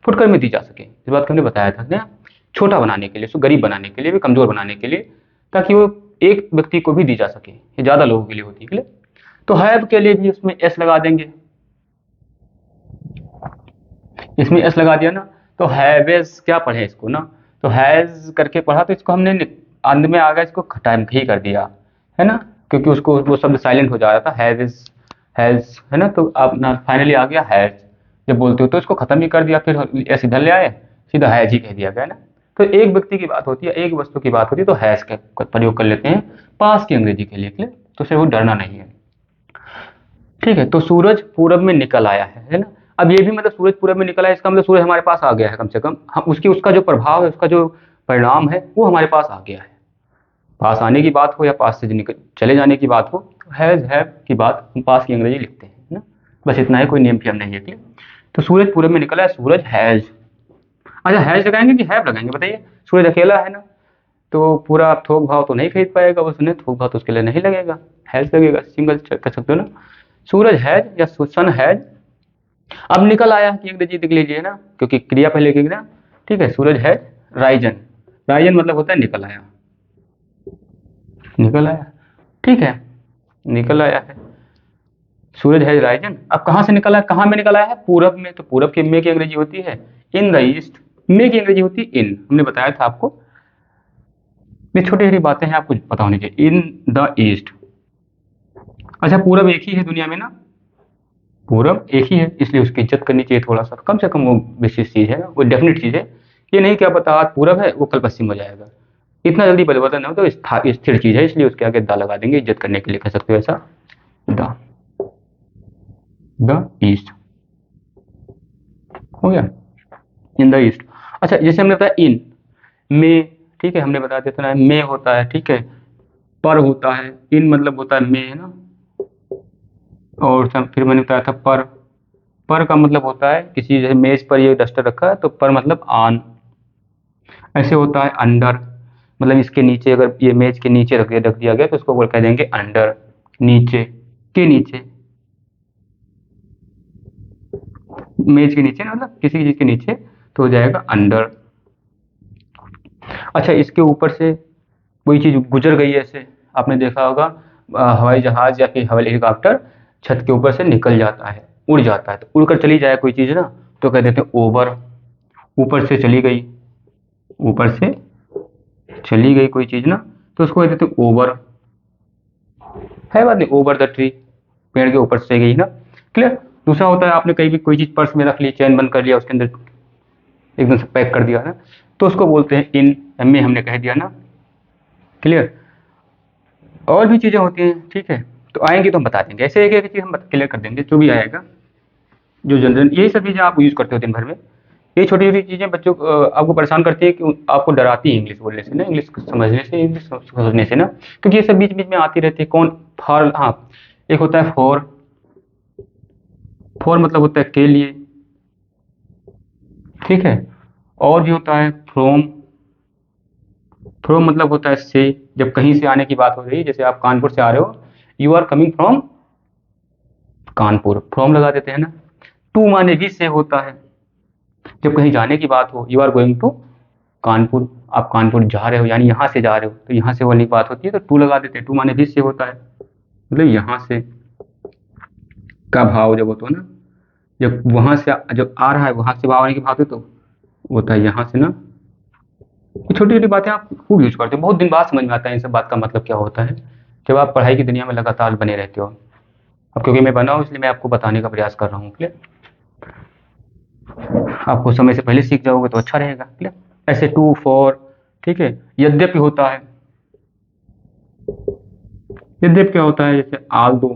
फुटकर में दी जा सके। इस बात को हमने बताया था ना, छोटा बनाने के लिए, उसको गरीब बनाने के लिए, भी कमजोर बनाने के लिए, ताकि वो एक व्यक्ति को भी दी जा सके, ये ज्यादा लोगों के लिए होती है के लिए। तो हैव के लिए भी उसमें एस लगा देंगे, इसमें एस लगा दिया ना, तो हैवेज क्या पढ़े इसको ना, तो हैज करके पढ़ा, तो इसको हमने अंत में आ गया, इसको खटाम ही कर दिया है ना, क्योंकि उसको वो शब्द साइलेंट हो जा रहा था, हैविज, हैज, है ना, तो अब ना फाइनली आ गया हैज। जब बोलते हो तो इसको खत्म ही कर दिया, फिर ऐसे इधर ले आए, सीधा हैज ही कह दिया गया ना। तो एक व्यक्ति की बात होती है, एक वस्तु की बात होती है, तो हैज का प्रयोग कर लेते हैं पास की अंग्रेजी के लिए, तो सिर्फ वो डरना नहीं है। ठीक है, तो सूरज पूरब में निकल आया है ना। अब ये भी मतलब सूरज पूरब में निकल आया, इसका मतलब सूरज हमारे पास आ गया है, कम से कम हम उसकी, उसका जो प्रभाव है, उसका जो परिणाम है, वो हमारे पास आ गया है। पास आने की बात हो या पास से निकल चले जाने की बात हो, तो हैज हैव की बात हम पास की अंग्रेजी लिखते हैं ना। बस इतना है, कोई नियम फियम नहीं है कि। तो सूरज पूरब में निकला है, सूरज हैज। अच्छा हैज लगाएंगे कि हैव लगाएंगे बताइए? सूरज अकेला है ना, तो पूरा आप थोक भाव तो नहीं खरीद पाएगा उसने, थोक भाव तो उसके लिए नहीं लगेगा, हैज लगेगा, सिंगल कर सकते हो ना। सूरज हैज या सन हैज। अब निकल आया की अंग्रेजी देख लीजिए ना, क्योंकि क्रिया पहले की ना। ठीक है, सूरज हैज राइजन। राइजन मतलब होता है निकल आया, निकल आया, ठीक है, निकल आया है। सूरज हैज राइजन। अब कहां से निकला है, कहां में निकल आया है? पूरब में। तो पूरब के में की अंग्रेजी होती है इन द ईस्ट, में की अंग्रेजी होती है इन, हमने बताया था आपको। ये छोटी छोटी बातें हैं, आपको पता होनी चाहिए, इन द ईस्ट। अच्छा पूरब एक ही है दुनिया में ना, पूरब एक ही है, इसलिए उसकी इज्जत करनी चाहिए थोड़ा सा, कम से कम वो विशेष चीज है, वो डेफिनेट चीज है। ये नहीं क्या पता आज पूरब है वो कल पश्चिम हो जाएगा, इतना जल्दी परिवर्तन नहीं हो, तो स्थिर चीज है, इसलिए उसके आगे दा लगा देंगे, इज्जत करने के लिए कह सकते हो ऐसा, द ईस्ट हो गया, इन द ईस्ट। अच्छा जैसे हमने बताया इन में, ठीक है, हमने बता दिया था में होता है, ठीक है, पर होता है, इन मतलब होता है में, है ना। और फिर मैंने बताया था पर का मतलब होता है किसी, जैसे मेज पर ये डस्टर रखा है तो पर मतलब ऑन। ऐसे होता है अंडर, मतलब इसके नीचे, अगर ये मेज के नीचे रख दिया गया तो उसको कह देंगे अंडर, नीचे, के नीचे, मेज के नीचे ना, मतलब किसी चीज के नीचे, तो हो जाएगा अंडर। अच्छा इसके ऊपर से कोई चीज गुजर गई है, ऐसे आपने देखा होगा, हवाई जहाज या फिर हवाई हेलीकॉप्टर छत के ऊपर से निकल जाता है, उड़ जाता है, तो उड़कर चली जाए कोई चीज ना, तो कह देते हैं ओवर। ऊपर से चली गई, ऊपर से चली गई कोई चीज ना, तो उसको कहते थे ओवर, है बात नहीं, ओवर द ट्री, पेड़ के ऊपर से गई ना, क्लियर। दूसरा होता है आपने कहीं भी कोई चीज़ पर्स में रख ली, चैन बंद कर लिया, उसके अंदर एकदम से पैक कर दिया ना, तो उसको बोलते हैं इन, एम में हमने कह दिया ना, क्लियर। और भी चीज़ें होती हैं, ठीक है, तो आएंगे तो हम बता देंगे, ऐसे एक एक चीज़ हम क्लियर कर देंगे जो भी आएगा, जो जनरल यही सब चीज़ें आप यूज़ करते हो दिन भर में। ये छोटी छोटी चीज़ें बच्चों को आपको परेशान करती है कि आपको डराती है इंग्लिश बोलने से ना, इंग्लिश समझने से, इंग्लिश समझने से ना, क्योंकि ये सब बीच बीच में आती रहती है। कौन, फॉर, हाँ, एक होता है फॉर, फॉर मतलब होता है के लिए, ठीक है। और भी होता है फ्रॉम, फ्रॉम मतलब होता है से, जब कहीं से आने की बात हो रही है, जैसे आप कानपुर से आ रहे हो, you are coming from Kanpur, from लगा देते हैं ना। टू माने भी से होता है, जब कहीं जाने की बात हो, you are going to Kanpur, आप कानपुर जा रहे हो यानी यहाँ से जा रहे हो, तो यहाँ से वाली बात होती है तो टू लगा देते हैं। टू माने भी से होता है, मतलब यहाँ से का भाव जब होता है ना, जब वहाँ से जब आ रहा है, वहाँ से भाव आने की बात है, तो होता है यहाँ से ना। ये छोटी छोटी बातें आप खूब यूज करते हो, बहुत दिन बाद समझ में आता है इन सब बात का मतलब क्या होता है, जब आप पढ़ाई की दुनिया में लगातार बने रहते हो। अब क्योंकि मैं बना हूँ इसलिए मैं आपको बताने का प्रयास कर रहा हूँ, क्लियर। आपको समय से पहले सीख जाओगे तो अच्छा रहेगा, क्लियर। ऐसे टू, फॉर, ठीक है। यद्यपि होता है, यद्यपि क्या होता है, जैसे आल दो,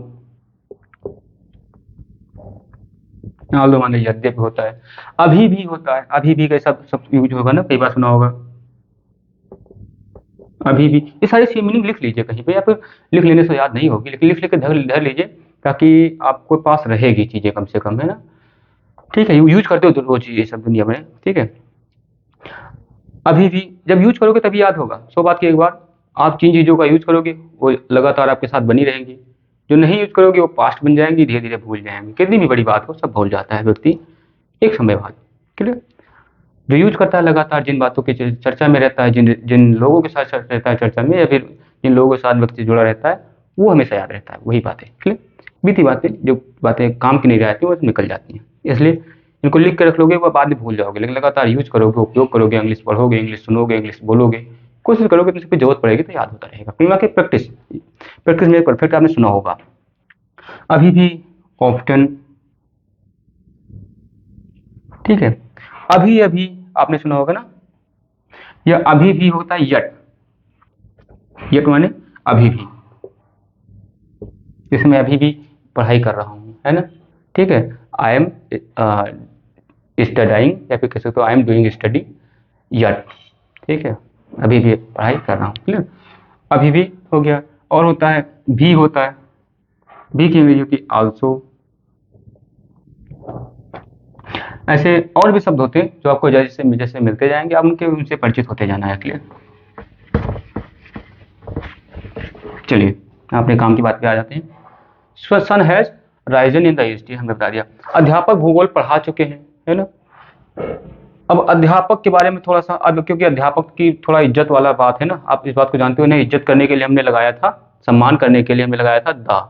आल दो माने यद्यपि होता है। अभी भी होता है, अभी भी कैसा सब यूज होगा ना, कई बार सुना होगा अभी भी। ये सारी सी मीनिंग लिख लीजिए कहीं पे, या फिर लिख लेने से याद नहीं होगी, लेकिन लिख लिख के धर धर लीजिए, ताकि आपको पास रहेगी चीजें कम से कम, है ना, ठीक है। यूज करते हो तो रोज ये सब दुनिया में, ठीक है। अभी भी जब यूज करोगे तभी याद होगा, सौ बात की एक बार, आप जिन चीज़ों का यूज करोगे वो लगातार आपके साथ बनी रहेंगी, जो नहीं यूज करोगे वो पास्ट बन जाएंगी, धीरे धीरे भूल जाएंगे। कितनी भी बड़ी बात हो सब भूल जाता है व्यक्ति एक समय बाद, क्लियर। जो यूज करता है लगातार, जिन बातों की चर्चा में रहता है, जिन जिन लोगों के साथ रहता है चर्चा में, या फिर जिन लोगों के साथ व्यक्ति जुड़ा रहता है, वो हमेशा याद रहता है, वही बातें, क्लियर। बीती बातें, जो बातें काम की नहीं रहती वो निकल जाती हैं, इसलिए इनको लिख के रख लोगे, वो बाद में भूल जाओगे, लेकिन लगातार यूज करोगे, उपयोग करोगे, इंग्लिश पढ़ोगे, इंग्लिश सुनोगे, इंग्लिश बोलोगे, कोशिश करोगे तो उसकी जरूरत पड़ेगी तो याद होता रहेगा। फिर बाकी प्रैक्टिस, प्रैक्टिस में परफेक्ट आपने सुना होगा। अभी भी, ऑफ्टन, ठीक है। अभी अभी आपने सुना होगा ना, यह अभी भी होता है यट, यट माने अभी भी, इसमें अभी भी पढ़ाई कर रहा हूँ, है ना, ठीक है। आई एम स्टडाइंग, या फिर कह सकते हो I am doing study yet, ठीक है, अभी भी पढ़ाई कर रहा हूँ, क्लियर। अभी भी हो गया। और होता है भी, होता है भी की अंग्रेजी होती है आल्सो। ऐसे और भी शब्द होते हैं जो आपको जैसे जैसे मिलते जाएंगे आप उनके उनसे परिचित होते जाना है, क्लियर। चलिए अपने काम की बात पे आ जाते हैं। Sun has risen in the east, हमने बता दिया। अध्यापक भूगोल पढ़ा चुके हैं, है ना। अब अध्यापक के बारे में थोड़ा सा, अब क्योंकि अध्यापक की थोड़ा इज्जत वाला बात है ना, आप इस बात को जानते हो ना, इज्जत करने के लिए हमने लगाया था, सम्मान करने के लिए हमने लगाया था द,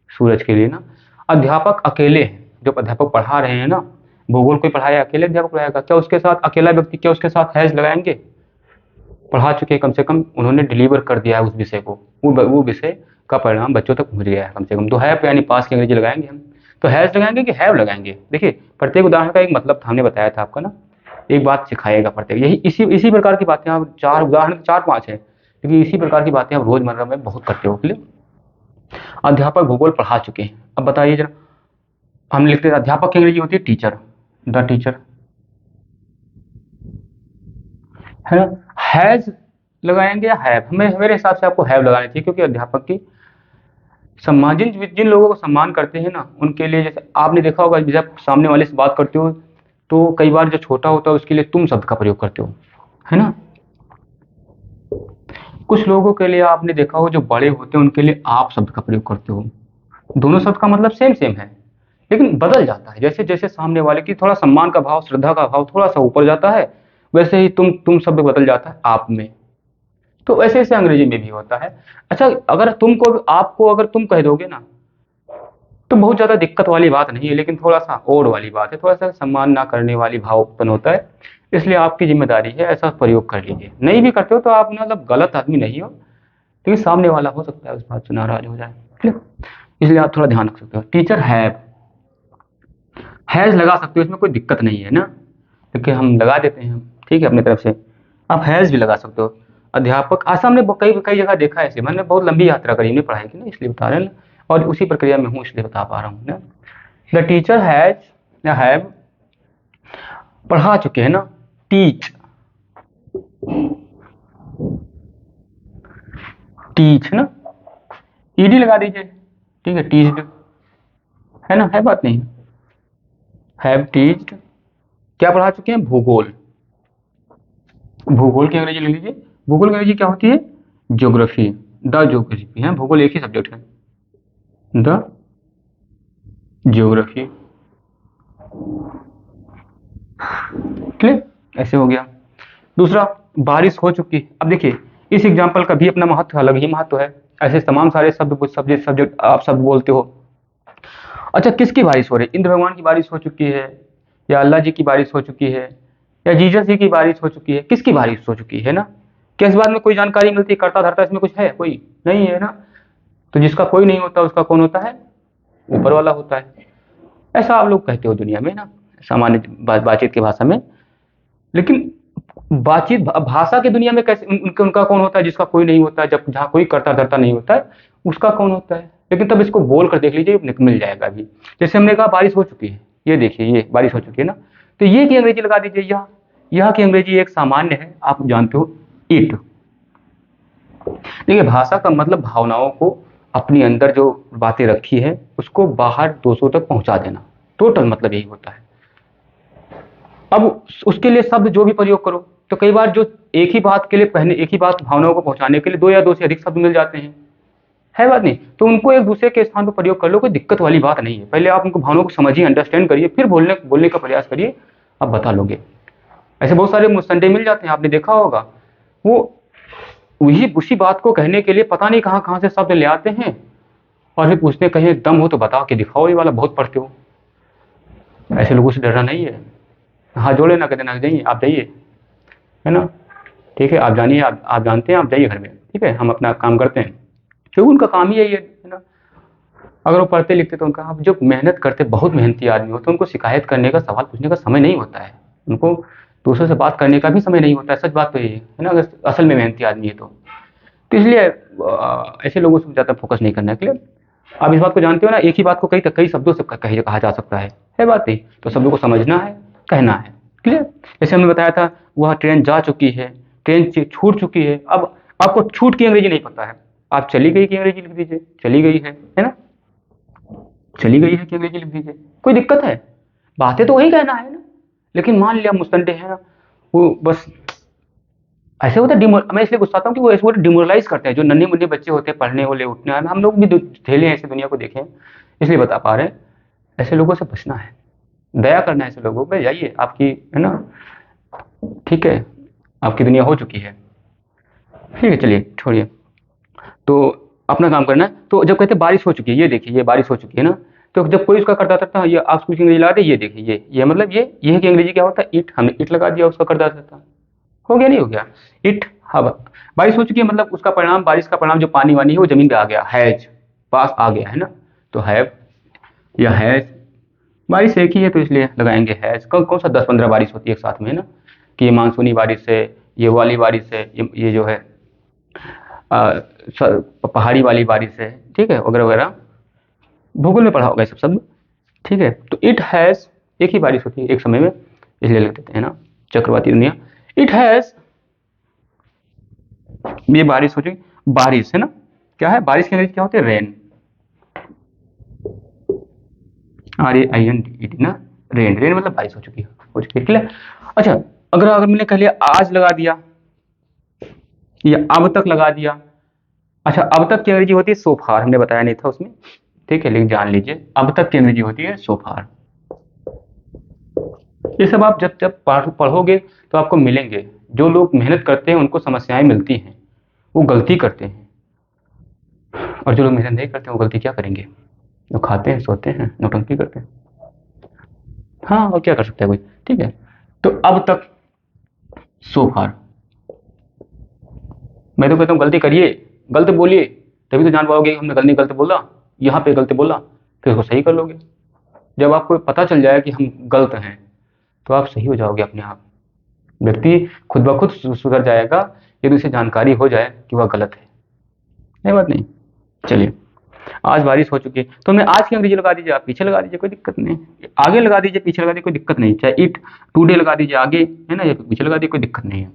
सूरज के लिए ना। अध्यापक अकेले हैं, जो अध्यापक पढ़ा रहे हैं ना, भूगोल कोई पढ़ाया अकेले अध्यापक पढ़ाएगा क्या, उसके साथ अकेला व्यक्ति क्या उसके साथ हैज लगाएंगे, पढ़ा चुके कम से कम उन्होंने डिलीवर कर दिया है उस विषय को, वो विषय का परिणाम बच्चों तक पहुंच गया है कम से कम। तो हैव यानी पास की अंग्रेजी लगाएंगे हम, तो हैज लगाएंगे कि हैव लगाएंगे। देखिए प्रत्येक उदाहरण का एक मतलब था, हमने बताया था आपका ना, एक बात सिखाएगा प्रत्येक, यही इसी इसी प्रकार की बातें आप, चार उदाहरण चार पांच है, लेकिन इसी प्रकार की बातें आप रोजमर्रा में बहुत करते हो, क्लियर। अध्यापक भूगोल पढ़ा चुके हैं। अब बताइए जरा, हम लिखते हैं अध्यापक की अंग्रेजी होती है टीचर, द टीचर, है ना। हैज लगाएंगे या हैव, हमें मेरे हिसाब से आपको हैव लगानी चाहिए, क्योंकि अध्यापक की सम्मान, जिन जिन लोगों को सम्मान करते हैं ना उनके लिए, जैसे आपने देखा होगा जब आप सामने वाले से बात करते हो तो कई बार जो छोटा होता है उसके लिए तुम शब्द का प्रयोग करते हो, है ना। कुछ लोगों के लिए आपने देखा हो जो बड़े होते हैं उनके लिए आप शब्द का प्रयोग करते हो। दोनों शब्द का मतलब सेम सेम है, लेकिन बदल जाता है, जैसे जैसे सामने वाले की थोड़ा सम्मान का भाव, श्रद्धा का भाव थोड़ा सा ऊपर जाता है, वैसे ही तुम शब्द बदल जाता है आप में। तो ऐसे ऐसे अंग्रेजी में भी होता है। अच्छा, अगर तुमको आपको अगर तुम कह दोगे ना, तो बहुत ज्यादा दिक्कत वाली बात नहीं है, लेकिन थोड़ा सा और वाली बात है, थोड़ा सा सम्मान ना करने वाली भाव उत्पन्न होता है, इसलिए आपकी जिम्मेदारी है ऐसा प्रयोग कर लीजिए। नहीं भी करते हो तो आप मतलब गलत आदमी नहीं हो, लेकिन सामने वाला हो सकता है उस बात से नाराज हो जाए, ठीक है। इसलिए आप थोड़ा ध्यान रख सकते हो। टीचर हैज लगा सकते हो, इसमें कोई दिक्कत नहीं है ना, क्योंकि हम लगा देते हैं, ठीक है, अपनी तरफ से। आप हैज भी लगा सकते हो। अध्यापक, आसाम ने कई कई जगह देखा है ऐसे, मैंने बहुत लंबी यात्रा करी, हमने पढ़ाई की ना, इसलिए बता रहे हैं, और उसी प्रक्रिया में हूँ इसलिए बता पा रहा हूँ ना। द टीचर हैज या हैव, पढ़ा चुके हैं ना, टीच, टीच है ना, ईडी लगा दीजिए, ठीक है, टीच्ड है ना, है बात नहीं, हैव टीच्ड। क्या पढ़ा चुके हैं? भूगोल। भूगोल की अंग्रेजी लिख लीजिए। भूगोल की अंग्रेजी क्या होती है? ज्योग्राफी, द ज्योग्राफी है, भूगोल एक ही सब्जेक्ट है, द ज्योग्राफी, क्लियर, ऐसे हो गया। दूसरा, बारिश हो चुकी। अब देखिए, इस एग्जाम्पल का भी अपना महत्व, अलग ही महत्व है। ऐसे तमाम सारे शब्द सब्जेक्ट सब्जेक्ट आप शब्द बोलते हो। अच्छा, किसकी बारिश हो रही? इंद्र भगवान की बारिश हो चुकी है, या अल्लाह जी की बारिश हो चुकी है, या जीसस जी की बारिश हो चुकी है? किसकी बारिश हो चुकी है ना? क्या इस बात में कोई जानकारी मिलती है? करता धरता इसमें कुछ है? कोई नहीं है ना। तो जिसका कोई नहीं होता उसका कौन होता है? ऊपर वाला होता है। ऐसा आप लोग कहते हो दुनिया में ना, सामान्य बातचीत की भाषा में। लेकिन बातचीत भाषा की दुनिया में कैसे उनका कौन होता है? जिसका कोई नहीं होता है, जब जहाँ कोई करता धरता नहीं होता है उसका कौन होता है? लेकिन तब इसको बोल कर देख लीजिए, मिल जाएगा अभी। जैसे हमने कहा बारिश हो चुकी है, ये देखिए, ये बारिश हो चुकी है ना, तो ये की अंग्रेजी लगा दीजिए, यह की अंग्रेजी एक सामान्य है, आप जानते हो, इट। देखिए, भाषा का मतलब भावनाओं को, अपनी अंदर जो बातें रखी है उसको बाहर दूसरों तक पहुंचा देना, टोटल मतलब यही होता है। अब उसके लिए शब्द जो भी प्रयोग करो, तो कई बार जो एक ही बात के लिए पहले, एक ही बात भावनाओं को पहुंचाने के लिए दो या दो से अधिक शब्द मिल जाते हैं, है बात नहीं, तो उनको एक दूसरे के स्थान पर प्रयोग कर लो, कोई दिक्कत वाली बात नहीं है। पहले आप उनको भावनाओं को समझिए, अंडरस्टैंड करिए, फिर बोलने का प्रयास करिए, आप बता लोगे। ऐसे बहुत सारे मुस्टंडे मिल जाते हैं, आपने देखा होगा, वो वही उसी बात को कहने के लिए पता नहीं कहाँ कहाँ से शब्द ले आते हैं, और फिर पूछते कहीं दम हो तो बता के दिखाओ, ये वाला बहुत पढ़ते हो। ऐसे लोगों से डरना नहीं है। हाँ, जोड़े ना कहते ना, जाइए आप, जाइए, है ना, ठीक है, आप जानिए, आप जानते हैं, आप जाइए घर में, ठीक है, हम अपना काम करते हैं, क्योंकि उनका काम ही यही है ना। अगर वो पढ़ते लिखते तो उनका, जो मेहनत करते, बहुत मेहनती आदमी होते हैं, उनको शिकायत करने का, सवाल पूछने का समय नहीं होता है, उनको दूसरों से बात करने का भी समय नहीं होता है। सच बात तो यही है ना, अगर असल में मेहनती आदमी है तो इसलिए ऐसे लोगों से ज़्यादा फोकस नहीं करना है, क्लियर। आप इस बात को जानते हो ना, एक ही बात को कई शब्दों से कहा जा सकता है बात नहीं, तो शब्दों को समझना है, कहना है, क्लियर। जैसे हमने बताया था, वह ट्रेन जा चुकी है, ट्रेन छूट चुकी है। अब आपको छूट की अंग्रेजी नहीं पता है, आप चली गई की अंग्रेजी लिख दीजिए, चली गई है ना, चली गई है की अंग्रेजी लिख दीजिए, कोई दिक्कत है? बातें तो वही कहना है ना। लेकिन मान लिया मुस्तंडे है ना, वो बस ऐसे होता है, मैं इसलिए गुस्सा आता हूँ कि वो ऐसे डिमोरलाइज करते हैं, जो नन्हे मुन्ने बच्चे होते हैं, पढ़ने वाले, उठने वाले, हम लोग भी झेले हैं ऐसे, दुनिया को देखें, इसलिए बता पा रहे हैं। ऐसे लोगों से बचना है, दया करना है ऐसे लोगों पे, जाइए, आपकी है ना, ठीक है, आपकी दुनिया हो चुकी है, ठीक है, चलिए छोड़िए। तो अपना काम करना है। तो जब कहते बारिश हो चुकी है, ये देखिए, ये बारिश हो चुकी है ना, तो जब कोई उसका करता था, ये आप कुछ अंग्रेजी लगा दे, ये देखिए, ये मतलब ये की अंग्रेजी क्या होता है? इट, हमने इट लगा दिया, उसका करता था, हो गया नहीं हो गया, इट। हवा, बारिश हो चुकी है, मतलब उसका परिणाम, बारिश का परिणाम जो पानी वानी है वो जमीन पे आ गया, हैज, पास आ गया है ना, तो हैव या हैज, बारिश एक ही है तो इसलिए लगाएंगे हैज। कौन कौन सा 10-15 बारिश होती है एक साथ में, है ना, कि ये मानसूनी बारिश है, ये वाली बारिश है, ये जो है पहाड़ी वाली बारिश है, ठीक है, वगैरह वगैरह, भूगोल में पढ़ा होगा ये सब शब्द, ठीक है। तो इट हैज, एक ही बारिश होती है एक समय में, इसलिए लिख देते हैं ना, चक्रवाती दुनिया। इट हैज, ये बारिश हो चुकी, बारिश है ना, क्या है बारिश की अंग्रेजी क्या होती है? रेन, RAIN ना, रेन, रेन मतलब बारिश हो चुकी है, क्लियर। अच्छा, अगर अगर मैंने कह लिया आज लगा दिया, या अब तक लगा दिया। अच्छा, अब तक की अंग्रेजी होती है सोफार, हमने बताया नहीं था उसमें, ठीक है, लेकिन जान लीजिए, अब तक की अंग्रेजी होती है सोफार। ये सब आप जब जब पढ़ोगे तो आपको मिलेंगे। जो लोग मेहनत करते हैं उनको समस्याएं मिलती हैं, वो गलती करते हैं, और जो लोग मेहनत नहीं करते वो गलती क्या करेंगे? वो खाते हैं, सोते हैं, नौटंकी करते हैं। हाँ, और क्या कर सकता है कोई, ठीक है। तो अब तक, सो फार, मैं तो कहता हूँ गलती करिए, गलत बोलिए, तभी तो जान पाओगे कि हमने गलत बोला, यहाँ पे गलत बोला, फिर उसको सही कर लोगे। जब आपको पता चल जाए कि हम गलत हैं तो आप सही हो जाओगे अपने आप। व्यक्ति खुद ब खुद सुधर जाएगा यदि उसे जानकारी हो जाए कि वह गलत है बात नहीं। चलिए, आज बारिश हो चुकी है तो हमने आज की अंग्रेजी लगा दीजिए, आप पीछे लगा दीजिए, कोई दिक्कत नहीं। आगे लगा दीजिए, पीछे लगा दीजिए, कोई दिक्कत नहीं। चाहे इट टुडे लगा दीजिए आगे, है ना, या फिर पीछे लगा दीजिए, कोई दिक्कत नहीं है।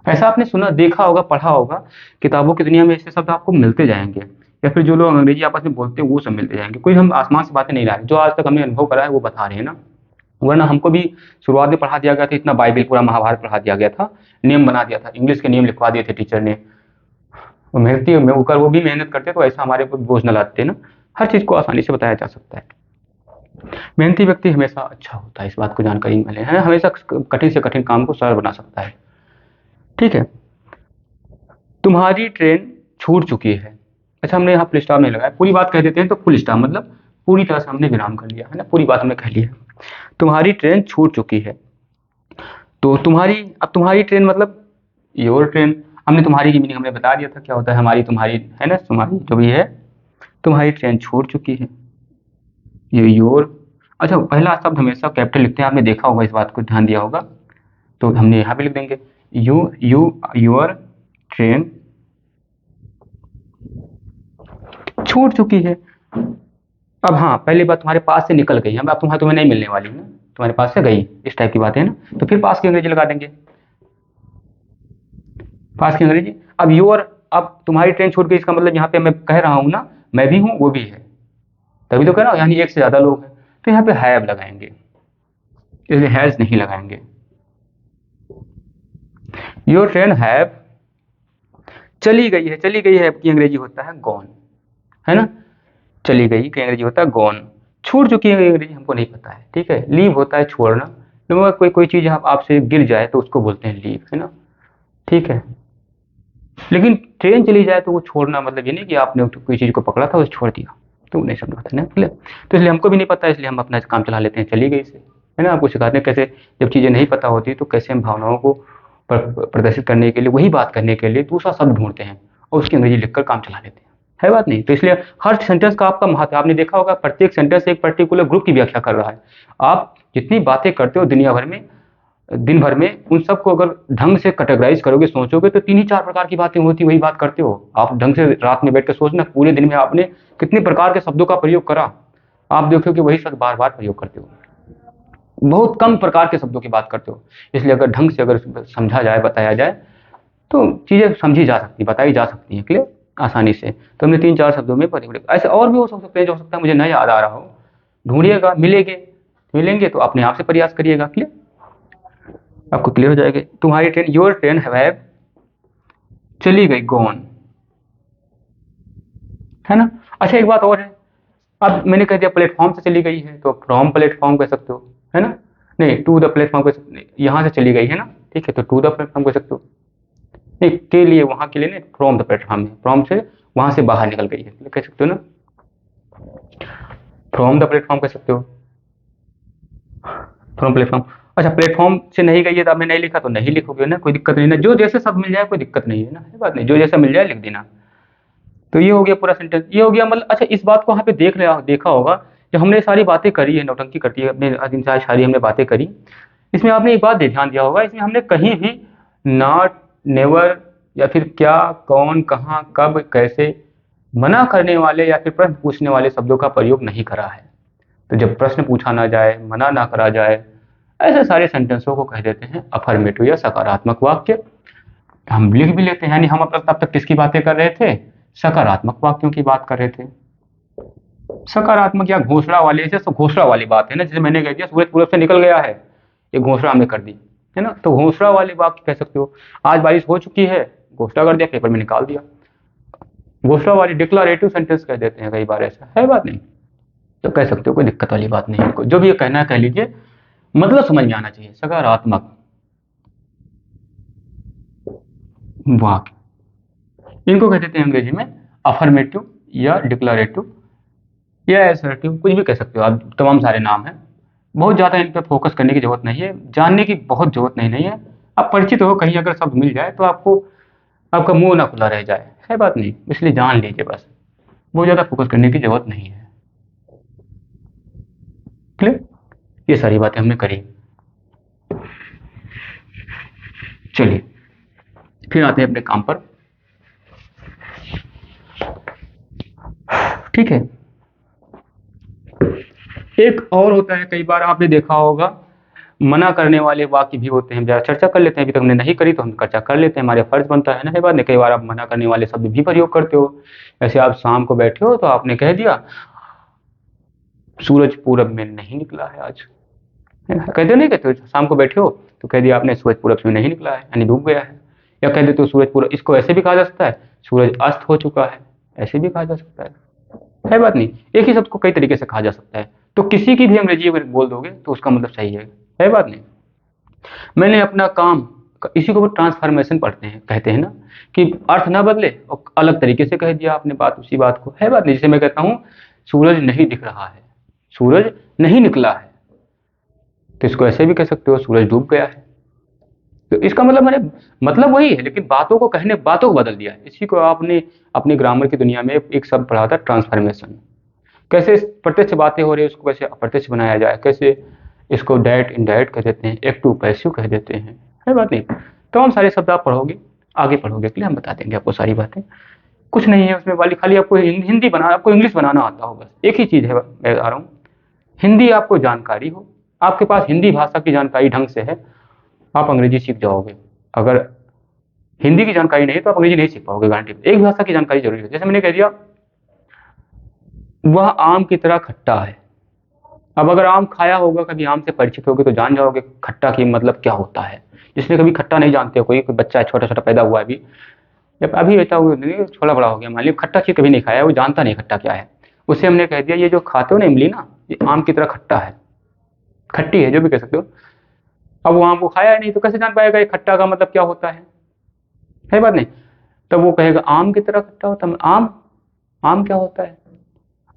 ऐसा आपने सुना, देखा होगा, पढ़ा होगा, किताबों की दुनिया में ऐसे शब्द आपको मिलते जाएंगे, या फिर जो लोग अंग्रेजी आपस में बोलते हैं वो सब मिलते जाएंगे। कोई हम आसमान से बातें नहीं ला रहे, जो आज तक हमने अनुभव करा है वो बता रहे हैं ना। वरना हमको भी शुरुआत में पढ़ा दिया गया था, इतना बाइबल पूरा महाभारत पढ़ा दिया गया था, नियम बना दिया था, इंग्लिश के नियम लिखवा दिए थे टीचर ने। मेहनती होकर वो भी मेहनत करते तो ऐसा हमारे ऊपर बोझ न लाते ना। हर चीज़ को आसानी से बताया जा सकता है। मेहनती व्यक्ति हमेशा अच्छा होता है, इस बात को जानकारी मिले है, हमेशा कठिन से कठिन काम को सरल बना सकता है। ठीक है, तुम्हारी ट्रेन छूट चुकी है। अच्छा, हमने यहाँ फुल स्टॉप नहीं लगाया, पूरी बात कह देते हैं तो फुल स्टॉप मतलब पूरी तरह से हमने विराम कर लिया है ना, पूरी बात हमने कह ली है। तुम्हारी ट्रेन छूट चुकी है, तो तुम्हारी, अब तुम्हारी ट्रेन मतलब योर ट्रेन। हमने तुम्हारी की मीनिंग हमने बता दिया था क्या होता है, हमारी तुम्हारी, है ना, तुम्हारी जो भी है। तुम्हारी ट्रेन छूट चुकी है, ये योर। अच्छा, पहला शब्द हमेशा कैपिटल लिखते हैं, आपने देखा होगा, इस बात को ध्यान दिया होगा, तो हमने यहाँ पे लिख देंगे योर ट्रेन छूट चुकी है। अब हाँ, पहली बात तुम्हारे पास से निकल गई, अब तुम्हें नहीं मिलने वाली ना, तुम्हारे पास से गई, इस टाइप की बात है ना, तो फिर पास की अंग्रेजी लगा देंगे, पास की अंग्रेजी। अब योर, अब तुम्हारी ट्रेन छूट गई, इसका मतलब यहाँ पे मैं कह रहा हूँ ना, मैं भी हूँ वो भी है, तभी तो कह रहा हूँ, यानी एक से ज्यादा लोग हैं, तो यहाँ पे हैव लगाएंगे, इसलिए हैज नहीं लगाएंगे। योर ट्रेन हैव चली गई है, चली गई है की अंग्रेजी होता है गॉन, है ना, चली गई की अंग्रेजी होता है गॉन। छूट चुकी है अंग्रेजी हमको नहीं पता है, ठीक है। लीव होता है छोड़ना, तो कोई चीज आपसे गिर जाए तो उसको बोलते हैं लीव, है ना, ठीक है। लेकिन ट्रेन चली जाए तो वो छोड़ना मतलब ये नहीं कि आपने कोई चीज को पकड़ा था उसे छोड़ दिया, तो नहीं समझ पाते ना, तो इसलिए हमको भी नहीं पता, इसलिए हम अपना काम चला लेते हैं चली गई से, है ना। आपको सिखाते हैं कैसे, जब चीजें नहीं पता होती तो कैसे हम भावनाओं को प्रदर्शित करने के लिए, वही बात करने के लिए दूसरा शब्द ढूंढते हैं और उसकी अंग्रेजी लिखकर काम चला लेते हैं, है बात नहीं। तो इसलिए हर सेंटेंस का आपका महत्व, आपने देखा होगा, प्रत्येक सेंटेंस एक पर्टिकुलर ग्रुप की व्याख्या कर रहा है। आप जितनी बातें करते हो दुनिया भर में, दिन भर में, उन सबको अगर ढंग से कैटेगराइज करोगे, सोचोगे, तो 3 ही 4 प्रकार की बातें होती, वही बात करते हो आप। ढंग से रात में बैठ कर सोचना, पूरे दिन में आपने कितने प्रकार के शब्दों का प्रयोग करा, आप देखो कि वही शब्द बार बार प्रयोग करते हो, बहुत कम प्रकार के शब्दों की बात करते हो। इसलिए अगर ढंग से अगर समझा जाए, बताया जाए, तो चीजें समझी जा सकती, बताई जा सकती हैं क्लियर, आसानी से। तो हमने 3-4 शब्दों में ऐसे और भी हो सकते हैं, जो हो सकता है मुझे नहीं याद आ रहा हो, ढूंढिएगा, मिलेंगे तो अपने आप से प्रयास करिएगा, क्लियर, आपको क्लियर हो जाएगा। तुम्हारी ट्रेन, योर ट्रेन हैव चली गई, गॉन, है ना। अच्छा, एक बात और है, अब मैंने कह दिया प्लेटफॉर्म से चली गई है, तो फ्रॉम प्लेटफॉर्म कह सकते हो, है ना, नहीं, टू द प्लेटफॉर्म कह सकते हो, यहाँ से चली गई है ना, ठीक है, तो टू द प्लेटफॉर्म कह सकते हो, नहीं के लिए, वहां के लिए नहीं, फ्रॉम द प्लेटफॉर्म, फ्रॉम से वहां से बाहर निकल गई है, कह सकते हो ना, फ्रॉम द प्लेटफॉर्म कह सकते हो, फ्रॉम प्लेटफॉर्म। अच्छा, प्लेटफॉर्म से नहीं गई है तो आपने नहीं लिखा तो नहीं लिखोगे ना, कोई दिक्कत नहीं ना, जो जैसे सब मिल जाए कोई दिक्कत नहीं है ना, है बात नहीं, जो जैसा मिल जाए लिख देना। तो ये हो गया पूरा सेंटेंस, ये हो गया मतलब। अच्छा, इस बात को यहाँ पे देखा होगा, जब हमने सारी बातें करी है, नौटंकी करती है अपने सारी हमने बातें करी, इसमें आपने एक बात ध्यान दिया होगा, इसमें हमने कहीं भी नॉट, नेवर, या फिर क्या, कौन, कहाँ, कब, कैसे, मना करने वाले या फिर प्रश्न पूछने वाले शब्दों का प्रयोग नहीं करा है। तो जब प्रश्न पूछा ना जाए, मना ना करा जाए, ऐसे सारे सेंटेंसों को कह देते हैं अफर्मेटिव या सकारात्मक वाक्य। हम लिख भी लेते हैं, यानी हम अब तक किसकी बातें कर रहे थे, सकारात्मक वाक्यों की बात कर रहे थे। सकारात्मक या घोषणा वाले, जैसे घोषणा वाली बात है ना, जैसे मैंने कह दिया सूरज पूरब से निकल गया है, ये घोषणा हमने कर दी, है ना, तो घोषणा वाली वाक्य कह सकते हो। आज बारिश हो चुकी है, घोषणा कर दिया, पेपर में निकाल दिया, घोषणा वाली डिक्लरेटिव सेंटेंस कह देते हैं कई बार, ऐसा है बात नहीं, तो कह सकते हो, कोई दिक्कत वाली बात नहीं है, जो भी ये कहना है कह लीजिए, मतलब समझ में आना चाहिए। सकारात्मक वाक्य, इनको कह देते हैं अंग्रेजी में अफर्मेटिव या डिक्लरेटिव या एसर्टिव, कुछ भी कह सकते हो आप, तमाम सारे नाम हैं। बहुत ज़्यादा इन पर फोकस करने की जरूरत नहीं है, जानने की बहुत जरूरत नहीं है। आप परिचित हो, कहीं अगर शब्द मिल जाए तो आपको आपका मुंह ना खुला रह जाए, है बात नहीं, इसलिए जान लीजिए बस, बहुत ज़्यादा फोकस करने की ज़रूरत नहीं है। क्लियर? ये सारी बातें हमने करी। चलिए फिर आते हैं अपने काम पर। ठीक है, एक और होता है, कई बार आपने देखा होगा, मना करने वाले वाक्य भी होते हैं। जरा चर्चा कर लेते हैं, अभी तक हमने नहीं करी तो हम चर्चा कर लेते हैं, हमारे फर्ज बनता है ना। ये बात नहीं, कई बार आप मना करने वाले शब्द भी प्रयोग करते हो। जैसे आप शाम को बैठे हो तो आपने कह दिया सूरज पूरब में नहीं निकला है आज, है ना? कहते नहीं, कहते हो शाम को बैठे हो तो कह दिया आपने सूरज पूरब में नहीं निकला है, यानी डूब गया है। या कह देते हो सूरज पूरब, इसको ऐसे भी कहा जा सकता है सूरज अस्त हो चुका है, ऐसे भी कहा जा सकता है बात नहीं। एक ही शब्द को कई तरीके से कहा जा सकता है, तो किसी की भी अंग्रेजी अगर बोल दोगे तो उसका मतलब सही है बात नहीं। मैंने अपना काम, इसी को ट्रांसफॉर्मेशन पढ़ते हैं, कहते हैं ना, कि अर्थ ना बदले और अलग तरीके से कह दिया आपने बात, उसी बात को, है बात नहीं। जैसे मैं कहता हूँ सूरज नहीं दिख रहा है, सूरज नहीं निकला है, तो इसको ऐसे भी कह सकते हो सूरज डूब गया है। तो इसका मतलब मैंने, मतलब वही है, लेकिन बातों को कहने, बातों को बदल दिया है। इसी को आपने अपनी ग्रामर की दुनिया में एक शब्द पढ़ा था, ट्रांसफॉर्मेशन। कैसे प्रत्यक्ष बातें हो रही है उसको कैसे अप्रत्यक्ष बनाया जाए, कैसे इसको डायरेक्ट इनडायरेक्ट कह देते हैं, एक्टिव पैसिव कह देते हैं, है बात नहीं। तमाम सारे शब्द आप पढ़ोगे, आगे पढ़ोगे के लिए हम बता देंगे आपको सारी बातें। कुछ नहीं है उसमें वाली, खाली आपको हिंदी बनाना, आपको इंग्लिश बनाना आता हो, बस एक ही चीज़ है। मैं बता रहा हूँ, हिंदी आपको जानकारी हो, आपके पास हिंदी भाषा की जानकारी ढंग से है, आप अंग्रेजी सीख जाओगे। अगर हिंदी की जानकारी नहीं है तो आप अंग्रेजी नहीं सीख पाओगे, गारंटी। एक भाषा की जानकारी जरूरी है। जैसे मैंने कह दिया वह आम की तरह खट्टा है। अब अगर आम खाया होगा, कभी आम से परिचित होगे तो जान जाओगे खट्टा की मतलब क्या होता है। जिसने कभी खट्टा नहीं जानते हो, कोई बच्चा है छोटा छोटा पैदा हुआ है अभी, जब अभी रहता हुआ थोड़ा बड़ा हो गया, मान लीजिए खट्टा चीज कभी नहीं खाया, वो जानता नहीं खट्टा क्या है। उसे हमने कह दिया ये जो खाते हो ना इमली ना, ये आम की तरह खट्टा है, खट्टी है, जो भी कह सकते हो। अब वो आम को खाया नहीं तो कैसे जान पाएगा ये खट्टा का मतलब क्या होता है बात नहीं। तब वो कहेगा आम की तरह खट्टा होता है, आम, आम क्या होता है,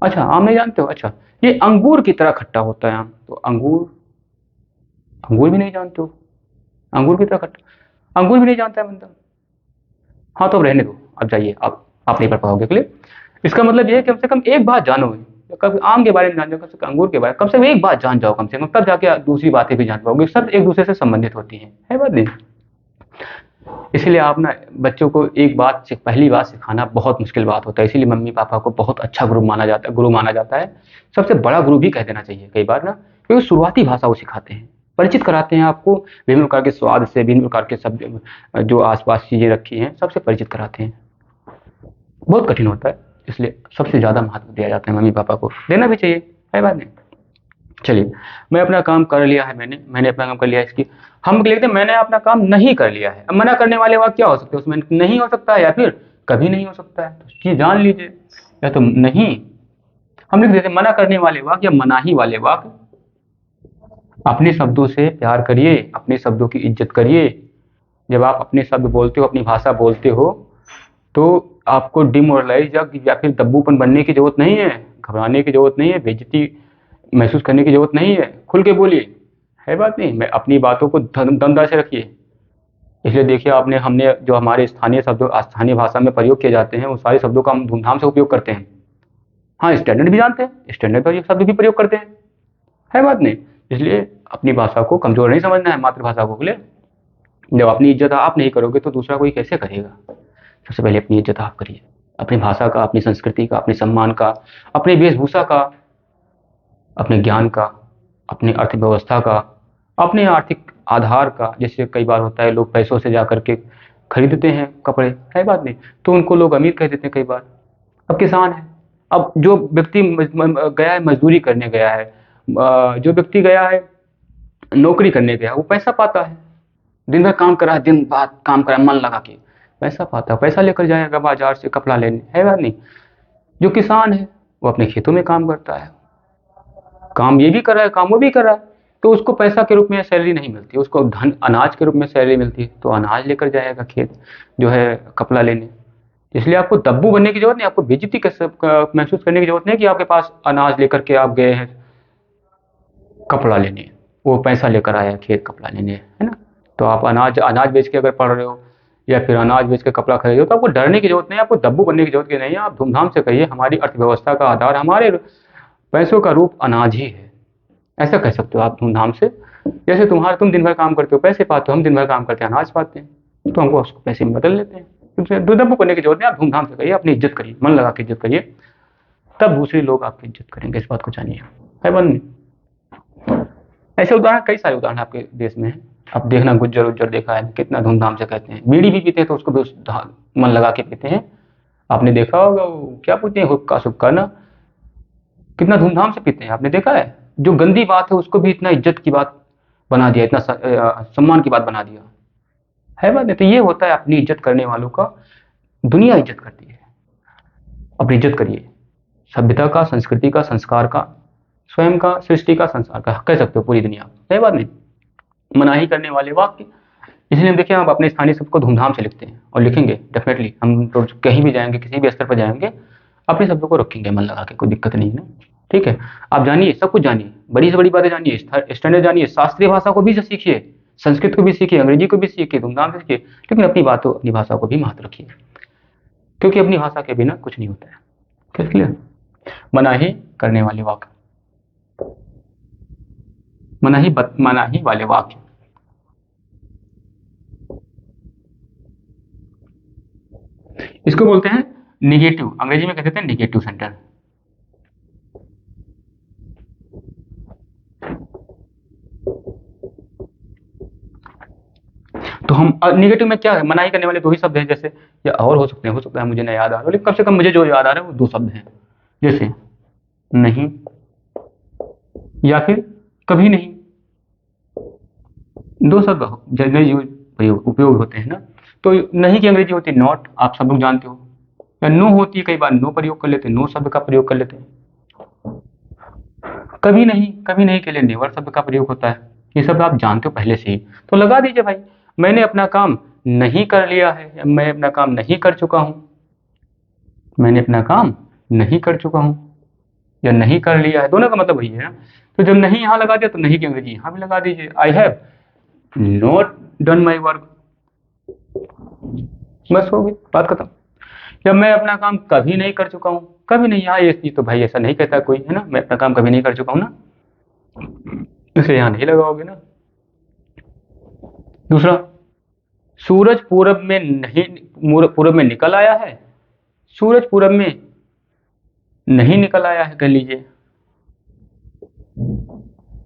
अच्छा आम नहीं जानते हो, अच्छा ये अंगूर की तरह खट्टा होता है आम, तो अंगूर, अंगूर भी नहीं जानते हो, अंगूर की तरह खट्टा, अंगूर भी नहीं जानता है बंदा। हाँ तो अब रहने दो, अब जाइए, आप नहीं पढ़ पाओगे। क्लियर? इसका मतलब ये है कि कम से कम एक बात जानो, कभी आम के बारे में जान जाओ, कम से कम अंगूर के बारे में कम से कम एक बात जान जाओ कम से कम, तब जाके दूसरी बातें भी जान पाओगे। सब एक दूसरे से संबंधित होती हैं, है बात नहीं। इसलिए आप ना बच्चों को एक बात से पहली बात सिखाना बहुत मुश्किल बात होता है, इसीलिए मम्मी पापा को बहुत अच्छा गुरु माना जाता है, सबसे बड़ा गुरु भी कह देना चाहिए कई बार ना, क्योंकि शुरुआती भाषा वो सिखाते हैं, परिचित कराते हैं आपको विभिन्न प्रकार के स्वाद से, विभिन्न प्रकार के शब्द जो आसपास चीजें रखी हैं सबसे परिचित कराते हैं। बहुत कठिन होता है, इसलिए सबसे ज्यादा महत्व दिया जाता है, मम्मी पापा को देना भी चाहिए, है बात नहीं। चलिए, मैं अपना काम कर लिया है, मैंने अपना काम कर लिया है। इसकी हम लिखते हैं मैंने अपना काम नहीं कर लिया है। अब मना करने वाले वाक्य क्या हो सकते हैं उसमें, नहीं हो सकता है या फिर कभी नहीं हो सकता है, तो ये जान लीजिए। या तो नहीं, हम लिख देते मना करने वाले वाक्य या मनाही वाले वाक्य। अपने शब्दों से प्यार करिए, अपने शब्दों की इज्जत करिए। जब आप अपने शब्द बोलते हो, अपनी भाषा बोलते हो, तो आपको डिमोरलाइज या फिर दब्बूपन बनने की जरूरत नहीं है, घबराने की जरूरत नहीं है, बेइज्जती महसूस करने की जरूरत नहीं है। खुल के बोलिए, है बात नहीं। मैं अपनी बातों को दमदार से रखिए। इसलिए देखिए आपने, हमने जो हमारे स्थानीय शब्दों, स्थानीय भाषा में प्रयोग किए जाते हैं, उन सारे शब्दों का हम धूमधाम से उपयोग करते हैं। हाँ, स्टैंडर्ड भी जानते हैं, स्टैंडर्ड पर ये शब्द भी प्रयोग करते हैं, है बात नहीं। इसलिए अपनी भाषा को कमजोर नहीं समझना है, मातृभाषा को। बोले जब अपनी इज्जत आप नहीं करोगे तो दूसरा कोई कैसे करेगा। सबसे पहले अपनी इज्जत आप करिए, अपनी भाषा का, अपनी संस्कृति का, अपने सम्मान का, अपनी वेशभूषा का, अपने ज्ञान का, अपनी अर्थव्यवस्था का, अपने आर्थिक आधार का। जैसे कई बार होता है लोग पैसों से जाकर के खरीदते हैं कपड़े, है बात नहीं, तो उनको लोग अमीर कह देते हैं कई बार। अब किसान है, अब जो व्यक्ति गया है मजदूरी करने गया है, जो व्यक्ति गया है नौकरी करने गया, वो पैसा पाता है, दिन भर काम करा है, दिन रात काम करा मन लगा के पैसा पाता है, पैसा लेकर जाएगा बाजार से कपड़ा लेने, है बात नहीं। जो किसान है वो अपने खेतों में काम करता है, काम ये भी कर रहा है, काम वो भी कर रहा है, तो उसको पैसा के रूप में सैलरी नहीं मिलती, उसको धन अनाज के रूप में सैलरी मिलती है, तो अनाज लेकर जाएगा खेत जो है कपड़ा लेने। इसलिए आपको दब्बू बनने की जरूरत नहीं, आपको बेइज्जती महसूस करने की जरूरत नहीं कि आपके पास अनाज लेकर के आप गए हैं कपड़ा लेने, वो पैसा लेकर आया खेत कपड़ा लेने, है ना। तो आप अनाज अनाज बेच के अगर पढ़ रहे हो या फिर अनाज बेच के कपड़ा खरीदो, तो आपको डरने की जरूरत नहीं है, आपको दब्बू बनने की जरूरत नहीं है। आप धूमधाम से कहिए हमारी अर्थव्यवस्था का आधार, हमारे पैसों का रूप अनाज ही है, ऐसा कह सकते हो आप धूमधाम से। जैसे तुम दिन भर काम करते हो पैसे पाते हो, हम दिन भर काम करते हैं अनाज पाते हैं, तो हमको उसको पैसे में बदल लेते हैं। तुमसे दबदबो करने की जरूरत नहीं, आप धूमधाम से कहिए, अपनी इज्जत करिए, मन लगा के इज्जत करिए, तब दूसरे लोग आपकी इज्जत करेंगे, इस बात को जानिए। है बंद। ऐसे उदाहरण कई सारे उदाहरण आपके देश में हैं। अब देखना गुज्जर उज्जर देखा है कितना धूमधाम से कहते हैं, बीड़ी भी पीते हैं तो उसको भी मन लगा के पीते हैं। आपने देखा होगा वो क्या पूछते हैं, हुक्का सुक्का ना, कितना धूमधाम से पीते हैं, आपने देखा है। जो गंदी बात है उसको भी इतना इज्जत की बात बना दिया, इतना सम्मान की बात बना दिया। है बात नहीं? तो ये होता है अपनी इज्जत करने वालों का, दुनिया इज्जत करती है। अपनी इज्जत करिए, सभ्यता का, संस्कृति का, संस्कार का, स्वयं का, सृष्टि का, संसार का, कह सकते हो पूरी दुनिया। सही बात नहीं? मनाही करने वाले वाक्य। इसलिए हम देखिए, हम अपने स्थानीय शब्द को धूमधाम से लिखते हैं और लिखेंगे डेफिनेटली। हम तो कहीं भी जाएंगे, किसी भी स्तर पर जाएंगे, अपने शब्दों को रखेंगे मन लगा के, कोई दिक्कत नहीं है ना। ठीक है, आप जानिए, सब कुछ जानिए, बड़ी से बड़ी बातें जानिए, स्टैंडर्ड जानिए, शास्त्रीय भाषा को भी सीखिए, संस्कृत को भी सीखिए, अंग्रेजी को भी सीखिए, धूमधाम से सीखिए, लेकिन अपनी बातों, अपनी भाषा को भी महत्व रखिए, क्योंकि अपनी भाषा के बिना कुछ नहीं होता है। क्लियर? मनाही करने वाले वाक्य, मनाही वाले वाक्य। इसको बोलते हैं निगेटिव, अंग्रेजी में कहते हैं निगेटिव सेंटेंस। तो हम निगेटिव में क्या है, मनाही करने वाले दो ही शब्द हैं, जैसे या और हो सकते हैं, हो सकता है मुझे नहीं याद आ रहा, लेकिन कम से कम मुझे जो याद आ रहा है वो दो शब्द हैं, जैसे नहीं या फिर कभी नहीं। दो शब्द जनरली यूज उपयोग होते हैं ना। तो नहीं की अंग्रेजी होती है नॉट, आप सब लोग जानते हो, या नो होती है, कई बार नो प्रयोग कर लेते हैं, नो शब्द का प्रयोग कर लेते हैं। कभी नहीं, कभी नहीं के लिए नेवर शब्द का प्रयोग होता है। ये सब आप जानते हो पहले से ही, तो लगा दीजिए भाई, मैंने अपना काम नहीं कर लिया है, या मैं अपना काम नहीं कर चुका हूं, मैंने अपना काम नहीं कर चुका हूं या नहीं कर लिया है, दोनों का मतलब वही है ना। तो जब नहीं यहां लगा दिया तो नहीं की अंग्रेजी यहां भी लगा दीजिए, I have not done my work, बस हो गई बात खत्म। जब मैं अपना काम कभी नहीं कर चुका हूं, कभी नहीं, यहाँ ये तो भाई ऐसा नहीं कहता कोई, है ना, मैं अपना काम कभी नहीं कर चुका हूं ना, इसे यहां नहीं लगाओगे ना। दूसरा, सूरज पूरब में नहीं, पूरब में निकल आया है, सूरज पूरब में नहीं निकल आया है कह लीजिए,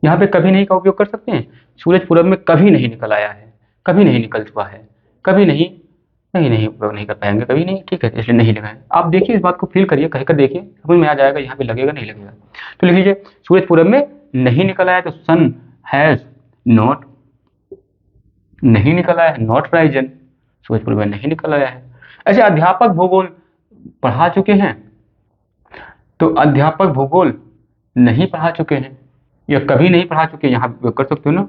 यहां पे कभी नहीं का उपयोग कर सकते हैं। सूरज पूरब में कभी नहीं निकल आया है, कभी नहीं निकल चुका है, कभी नहीं, नहीं उपयोग नहीं कर पाएंगे, कभी नहीं, ठीक है, इसलिए नहीं लगाए। आप देखिए, इस बात को फील करिए, कहकर देखिए, समझ में आ जाएगा यहाँ पे लगेगा नहीं लगेगा। तो लिख लीजिए, सूरज पूरब में नहीं निकल आया, तो सन हैज नॉट, नहीं निकल आया है, नॉट राइजन, सूरज पूरब में नहीं निकल आया है। ऐसे अध्यापक भूगोल पढ़ा चुके हैं, तो अध्यापक भूगोल नहीं पढ़ा चुके हैं, या कभी नहीं पढ़ा चुके, यहाँ उपयोग कर सकते हो ना,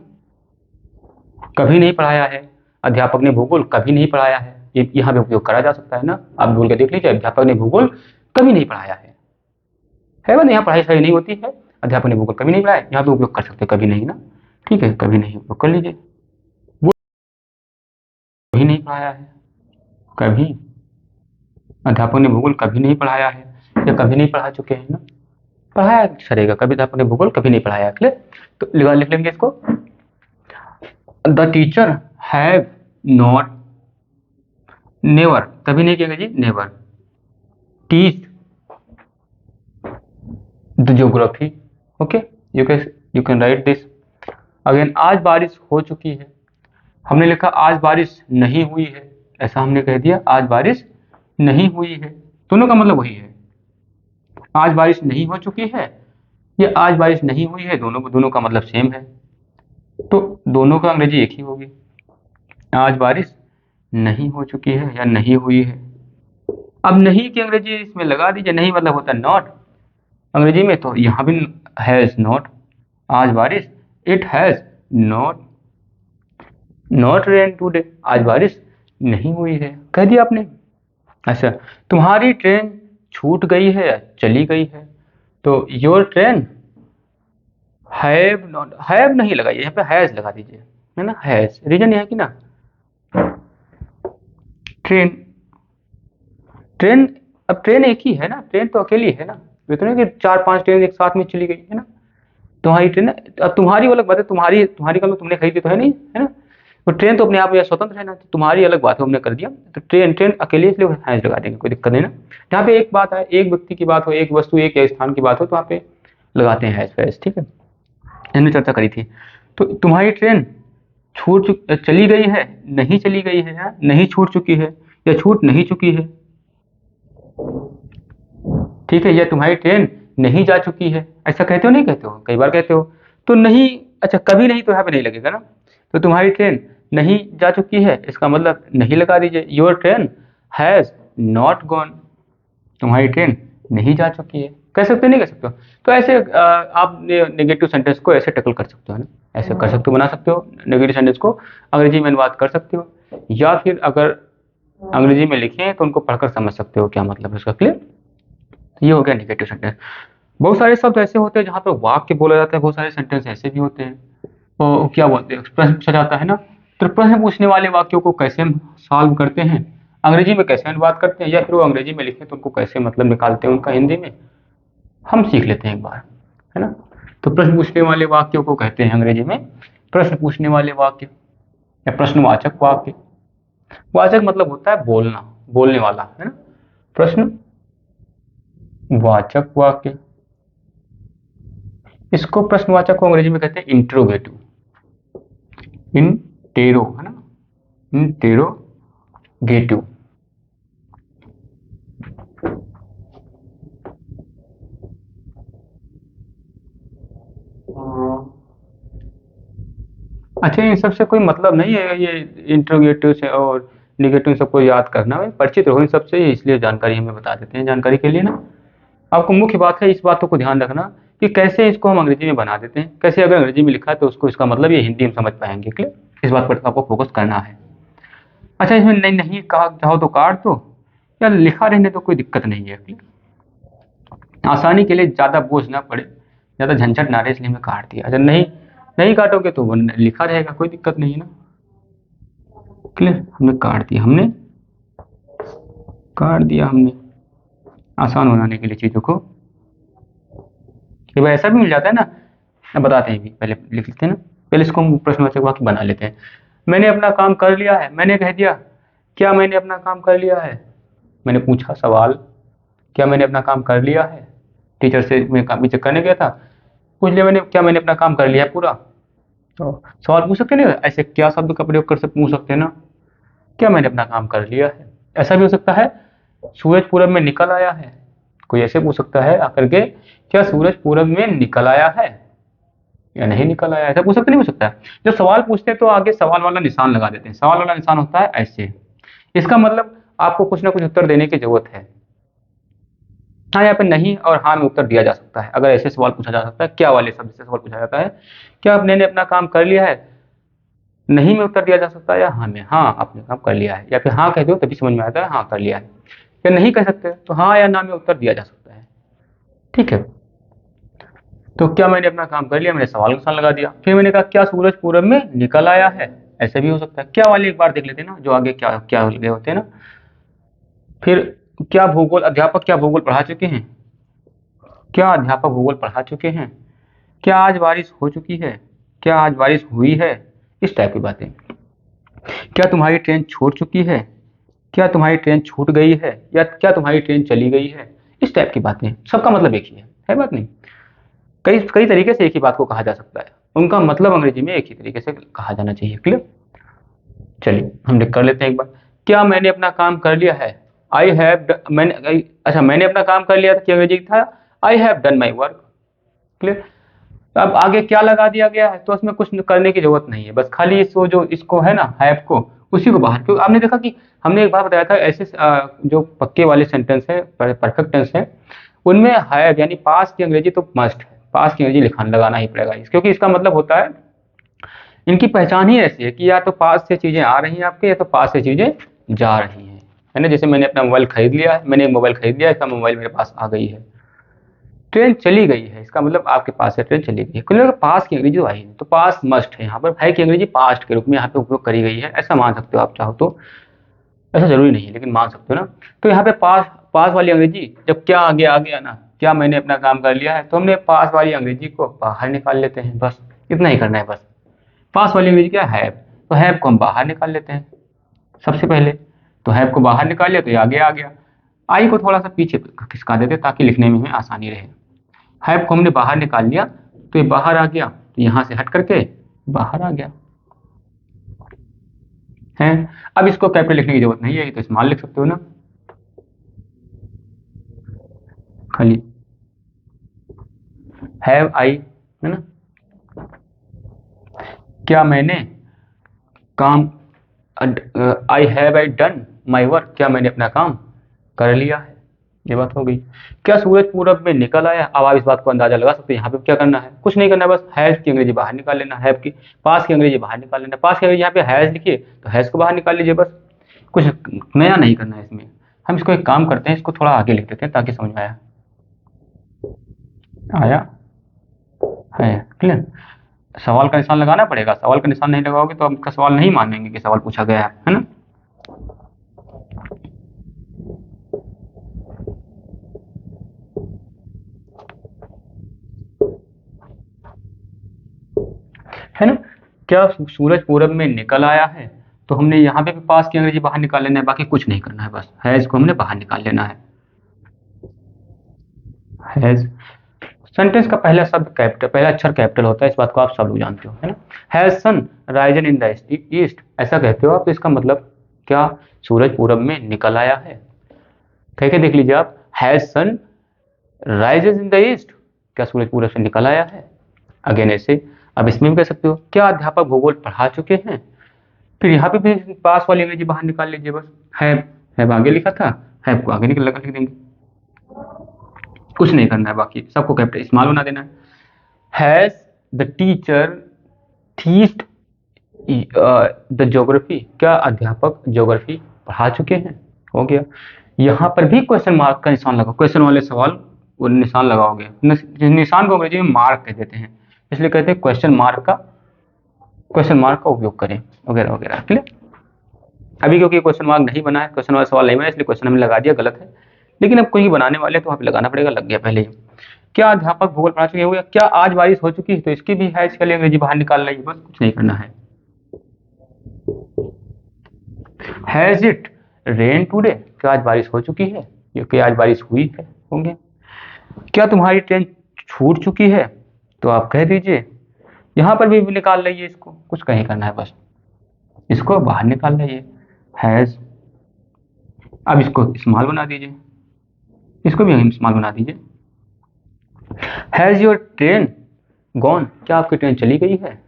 कभी नहीं पढ़ाया है, अध्यापक ने भूगोल कभी नहीं पढ़ाया है, ये यहाँ पे उपयोग करा जा सकता है ना। आप बोल के देख लीजिए, अध्यापक ने भूगोल कभी नहीं पढ़ाया है ना, यहाँ पढ़ाई सही नहीं होती है, अध्यापक ने भूगोल कभी नहीं पढ़ाया, यहाँ पे उपयोग कर सकते कभी नहीं ना, ठीक है, कभी नहीं उपयोग कर लीजिए। वो कभी नहीं पढ़ाया है, कभी, अध्यापक ने भूगोल कभी नहीं पढ़ाया है, या कभी नहीं पढ़ा चुके हैं ना, पढ़ाया सरेगा, कभी अध्यापक ने भूगोल कभी नहीं पढ़ाया। क्लियर? तो लिख लेंगे इसको, the teacher have not, never, कभी नहीं कहेंगे जी, never teach the geography. Okay, you can write this again. आज बारिश हो चुकी है, हमने लिखा आज बारिश नहीं हुई है, ऐसा हमने कह दिया, आज बारिश नहीं हुई है, दोनों का मतलब वही है, आज बारिश नहीं हो चुकी है या आज बारिश नहीं हुई है, दोनों का मतलब सेम है, तो दोनों का अंग्रेजी एक ही होगी, आज बारिश नहीं हो चुकी है या नहीं हुई है। अब नहीं की अंग्रेजी इसमें लगा दीजिए, नहीं मतलब होता है नॉट अंग्रेजी में, तो यहां भी हैज नॉट, आज बारिश, it has not rain today, आज बारिश नहीं हुई है, कह दिया आपने। अच्छा, तुम्हारी ट्रेन छूट गई है या चली गई है, तो your train have not, have नहीं लगाइए, यहाँ पे हैज लगा दीजिए, है ना, हैज, रीजन यह है कि ना, ट्रेन, ट्रेन, अब ट्रेन एक ही है ना, ट्रेन तो अकेली है ना, इतने कि 4-5 ट्रेन एक साथ में चली गई है ना, तुम्हारी ट्रेन है, अब तुम्हारी अलग बात है, तुम्हारी तुम्हारी कल तुमने खरीदी तो है नहीं, है ना, तो ट्रेन तो अपने आप में स्वतंत्र है ना, तो तुम्हारी अलग बात है, हमने कर दिया, तो ट्रेन ट्रेन अकेले इसलिए हैज लगा देंगे, कोई दिक्कत नहीं ना। जहाँ पे एक बात है, एक व्यक्ति की बात हो, एक वस्तु, एक स्थान की बात हो, तो वहाँ पे लगाते हैं हैज फैज, ठीक है, हमने चर्चा करी थी। तो तुम्हारी ट्रेन चली गई है, नहीं चली गई है, या नहीं छूट चुकी है, या छूट नहीं चुकी है, ठीक है, या तुम्हारी ट्रेन नहीं जा चुकी है, ऐसा कहते हो नहीं कहते हो, कई बार कहते हो, तो नहीं, अच्छा कभी नहीं तो यहाँ पे नहीं लगेगा ना, तो तुम्हारी ट्रेन नहीं जा चुकी है, इसका मतलब नहीं लगा दीजिए, your train has not gone, तुम्हारी ट्रेन नहीं जा चुकी है, कह सकते हो नहीं कह सकते हो, तो ऐसे आप नेगेटिव सेंटेंस को ऐसे टैकल कर सकते हो ना, ऐसे कर सकते हो, बना सकते हो, नेगेटिव सेंटेंस को अंग्रेजी में अनुवाद कर सकते हो, या फिर अगर अंग्रेजी में लिखे तो उनको पढ़कर समझ सकते हो क्या मतलब है उसका, क्लियर। ये हो गया नेगेटिव सेंटेंस। बहुत सारे शब्द ऐसे होते हैं जहाँ पर वाक्य बोला जाता है, बहुत सारे सेंटेंस ऐसे भी होते हैं, तो क्या बोलते हैं, प्रश्न पूछा जाता है ना, तो प्रश्न पूछने वाले वाक्यों को कैसे हम सॉल्व करते हैं, अंग्रेजी में कैसे अनुवाद करते हैं, या फिर वो अंग्रेजी में लिखे तो उनको कैसे मतलब निकालते हैं उनका हिंदी में, हम सीख लेते हैं एक बार, है ना। तो प्रश्न पूछने वाले वाक्यों को कहते हैं अंग्रेजी में प्रश्न पूछने वाले वाक्य, या प्रश्नवाचक वाक्य। वाचक मतलब होता है बोलना, बोलने वाला, है ना, प्रश्न वाचक वाक्य, इसको प्रश्नवाचक को अंग्रेजी में कहते हैं इंट्रोगेटिव, इंटेरो, है ना, इंटेरोगेटिव। अच्छा, इन सबसे कोई मतलब नहीं है, ये इंट्रोगेटिव से और निगेटिव सबको याद करना, परिचित रहो इन सबसे, इसलिए जानकारी हमें बता देते हैं जानकारी के लिए ना। आपको मुख्य बात है इस बातों को ध्यान रखना कि कैसे इसको हम अंग्रेजी में बना देते हैं, कैसे अगर अंग्रेजी में लिखा है तो उसको इसका मतलब ये हिंदी में समझ पाएंगे, क्लियर, इस बात पर आपको फोकस करना है। अच्छा, इसमें नहीं नहीं कहा चाहो तो काट दो, या लिखा रहने तो कोई दिक्कत नहीं है, क्लियर, आसानी के लिए ज़्यादा बोझ ना पड़े, ज़्यादा झंझट ना रहे, इसलिए मैं काट दिया। अच्छा, नहीं नहीं काटोगे तो वो लिखा रहेगा, कोई दिक्कत नहीं है ना, क्लियर, हमने काट दिया, हमने काट दिया, हमने आसान बनाने के लिए चीज़ों को। कई बार ऐसा भी मिल जाता है ना, अब बताते हैं भी, पहले लिख लेते हैं ना, पहले इसको हम प्रश्नवाचक वाक्य बना लेते हैं। मैंने अपना काम कर लिया है, मैंने कह दिया क्या मैंने अपना काम कर लिया है, मैंने पूछा सवाल, क्या मैंने अपना काम कर लिया है, टीचर से मैं काम चेक करने गया था, पूछ लिया मैंने क्या मैंने अपना काम कर लिया है पूरा, तो सवाल पूछ सकते नहीं, ऐसे क्या शब्द का प्रयोग कर सकते, पूछ सकते हैं ना, क्या मैंने अपना काम कर लिया है। ऐसा भी हो सकता है सूरज पूरब में निकल आया है, कोई ऐसे पूछ सकता है आकर के क्या सूरज पूरब में निकल आया है या नहीं निकल आया, ऐसा पूछ सकते नहीं हो सकता है। जब सवाल पूछते हैं तो आगे सवाल वाला निशान लगा देते हैं, सवाल वाला निशान होता है ऐसे, इसका मतलब आपको कुछ ना कुछ उत्तर देने की जरूरत है। हाँ, यहाँ पे नहीं और हाँ में उत्तर दिया जा सकता है, अगर ऐसे सवाल पूछा जा सकता है, क्या वाले शब्द से सवाल पूछा जाता है, क्या आपने अपना काम कर लिया है, नहीं में उत्तर दिया जा सकता है, या हाँ में, हाँ आपने काम कर लिया है, या फिर हाँ कह दो तभी समझ में आता है हाँ कर लिया है, या नहीं कह सकते तो हाँ या ना में उत्तर दिया जा सकता है, ठीक है। तो क्या मैंने अपना काम कर लिया, मैंने सवाल का निशान लगा दिया, फिर मैंने कहा क्या सूरज पूरब में निकल आया है, ऐसे भी हो सकता है। क्या वाले एक बार देख लेते हैं ना, जो आगे क्या क्या लगे होते हैं ना। फिर क्या भूगोल अध्यापक क्या भूगोल पढ़ा चुके हैं, क्या अध्यापक भूगोल पढ़ा चुके हैं, क्या आज बारिश हो चुकी है, क्या आज बारिश हुई है, इस टाइप की बातें। क्या तुम्हारी ट्रेन छूट चुकी है, क्या तुम्हारी ट्रेन छूट गई है, या क्या तुम्हारी ट्रेन चली गई है, इस टाइप की बातें, सबका मतलब एक ही है बात नहीं, कई कई तरीके से एक ही बात को कहा जा सकता है, उनका मतलब अंग्रेजी में एक ही तरीके से कहा जाना चाहिए, क्लियर। चलिए हम लिख कर लेते हैं एक बार, क्या मैंने अपना काम कर लिया है, आई हैव, मैंने, अच्छा मैंने अपना काम कर लिया था, क्या अंग्रेजी था, I have done my work, clear. अब आगे क्या लगा दिया गया है, तो उसमें कुछ करने की जरूरत नहीं है, बस खाली इसको जो इसको है ना हैव को, उसी को बाहर, क्योंकि आपने देखा कि हमने एक बार बताया था ऐसे जो पक्के वाले सेंटेंस है, परफेक्ट टेंस है, उनमें हैव यानी पास की अंग्रेजी तो मस्ट है, पास की अंग्रेजी लिखान लगाना ही पड़ेगा, क्योंकि इसका मतलब होता है, इनकी पहचान ही ऐसी है कि या तो पास से चीजें आ रही हैं आपके, या तो पास से चीजें जा रही हैं, है ना। जैसे मैंने अपना मोबाइल खरीद लिया है, मैंने एक मोबाइल खरीद लिया, इसका मोबाइल मेरे पास आ गई है। ट्रेन चली गई है, इसका मतलब आपके पास से ट्रेन चली गई है, कुल पास की अंग्रेजी तो आई है, तो पास मस्ट है, यहाँ पर भाई की अंग्रेजी पास्ट के रूप में यहाँ पे उपयोग करी गई है, ऐसा मान सकते हो आप चाहो तो। ऐसा जरूरी नहीं है, लेकिन मान सकते हो ना। तो यहाँ पे पास पास वाली अंग्रेजी, जब क्या आगे आ गया ना, क्या मैंने अपना काम कर लिया है, तो हमने पास वाली अंग्रेजी को बाहर निकाल लेते हैं, बस इतना ही करना है बस। पास वाली अंग्रेजी क्या है, तो हैव को हम बाहर निकाल लेते हैं सबसे पहले। तो हैव को बाहर निकाल लिया तो ये आगे आ गया। आई को थोड़ा सा पीछे खिसका देते ताकि लिखने में हमें आसानी रहे। हैव को हमने बाहर निकाल लिया तो ये बाहर आ गया, तो यहाँ से हट करके बाहर आ गया है। अब इसको कैपिटल लिखने की जरूरत नहीं है, ये तो स्मॉल लिख सकते हो ना खाली। हैव आई है ना, क्या मैंने काम, I have I done my work, क्या मैंने अपना काम कर लिया है, ये बात हो गई। क्या सूरज पूरब में निकल आया, अब आप इस बात को अंदाजा लगा सकते हैं। यहाँ पे क्या करना है, कुछ नहीं करना है, बस हैज की अंग्रेजी बाहर निकाल लेना, हैव की पास की अंग्रेजी बाहर निकाल लेना। पास की अंग्रेजी यहाँ पे हैज लिखिए तो हैज को बाहर निकाल लीजिए, बस कुछ नया नहीं करना है इसमें। हम इसको एक काम करते हैं, इसको थोड़ा आगे लिख देते हैं ताकि समझ में आया आया है क्लियर। सवाल का निशान लगाना पड़ेगा, सवाल का निशान नहीं लगाओगे तो आपका सवाल नहीं मानेंगे कि सवाल पूछा गया है ना। है ना, क्या सूरज पूरब में निकल आया है, तो हमने यहाँ पे भी पास की अंग्रेजी बाहर निकाल लेना है, बाकी कुछ नहीं करना है, बस हैज को हमने बाहर निकाल लेना है। हैज सेंटेंस का पहला शब्द कैपिटल, पहला अक्षर कैपिटल होता है, इस बात को आप सब लोग जानते हो है ना। Has sun risen in the east, ऐसा कहते हो आप, तो इसका मतलब क्या सूरज पूरब में निकल आया है। कह के देख लीजिए आप, has sun rises in the east, क्या सूरज पूरब से निकल आया है। अगेन ऐसे अब इसमें भी कह सकते हो, क्या अध्यापक भूगोल पढ़ा चुके हैं। फिर यहाँ पे भी पास वाली अंग्रेजी बाहर निकाल लीजिए, बस हैव आगे लिखा था, हैव को आगे निकल लिख देंगे, कुछ नहीं करना है, बाकी सबको कैपिटल स्मॉल बना देना है। Has the teacher teached the geography, क्या अध्यापक ज्योग्राफी पढ़ा चुके हैं, हो गया। यहाँ पर भी क्वेश्चन मार्क का निशान लगाओ, क्वेश्चन वाले सवाल वो निशान लगाओगे, निशान को अंग्रेजी में मार्क कह देते हैं, इसलिए कहते हैं क्वेश्चन मार्क का उपयोग करें वगैरह वगैरह क्लियर। अभी क्योंकि क्वेश्चन मार्क नहीं बना है, क्वेश्चन वाला सवाल नहीं बना, इसलिए क्वेश्चन हमने लगा दिया, गलत है, लेकिन अब कोई बनाने वाले तो वहाँ पे लगाना पड़ेगा, लग गया पहले ही। क्या अध्यापक भूगोल पढ़ा चुके हैं, क्या आज बारिश हो चुकी है, तो इसकी भी है, इसके लिए अंग्रेजी बाहर निकाल रही है, बस कुछ नहीं करना है। हैज इट रेन टुडे, क्या आज बारिश हो चुकी है, ये क्या आज बारिश हुई है, होंगे। क्या तुम्हारी ट्रेन छूट चुकी है, तो आप कह दीजिए, यहाँ पर भी निकाल लीजिए, इसको कुछ कहीं करना है, बस इसको बाहर निकाल लीजिए हैज। अब इसको स्मॉल बना दीजिए, इसको भी स्मॉल बना दीजिए। हैज योर ट्रेन गॉन, क्या आपकी ट्रेन चली गई है,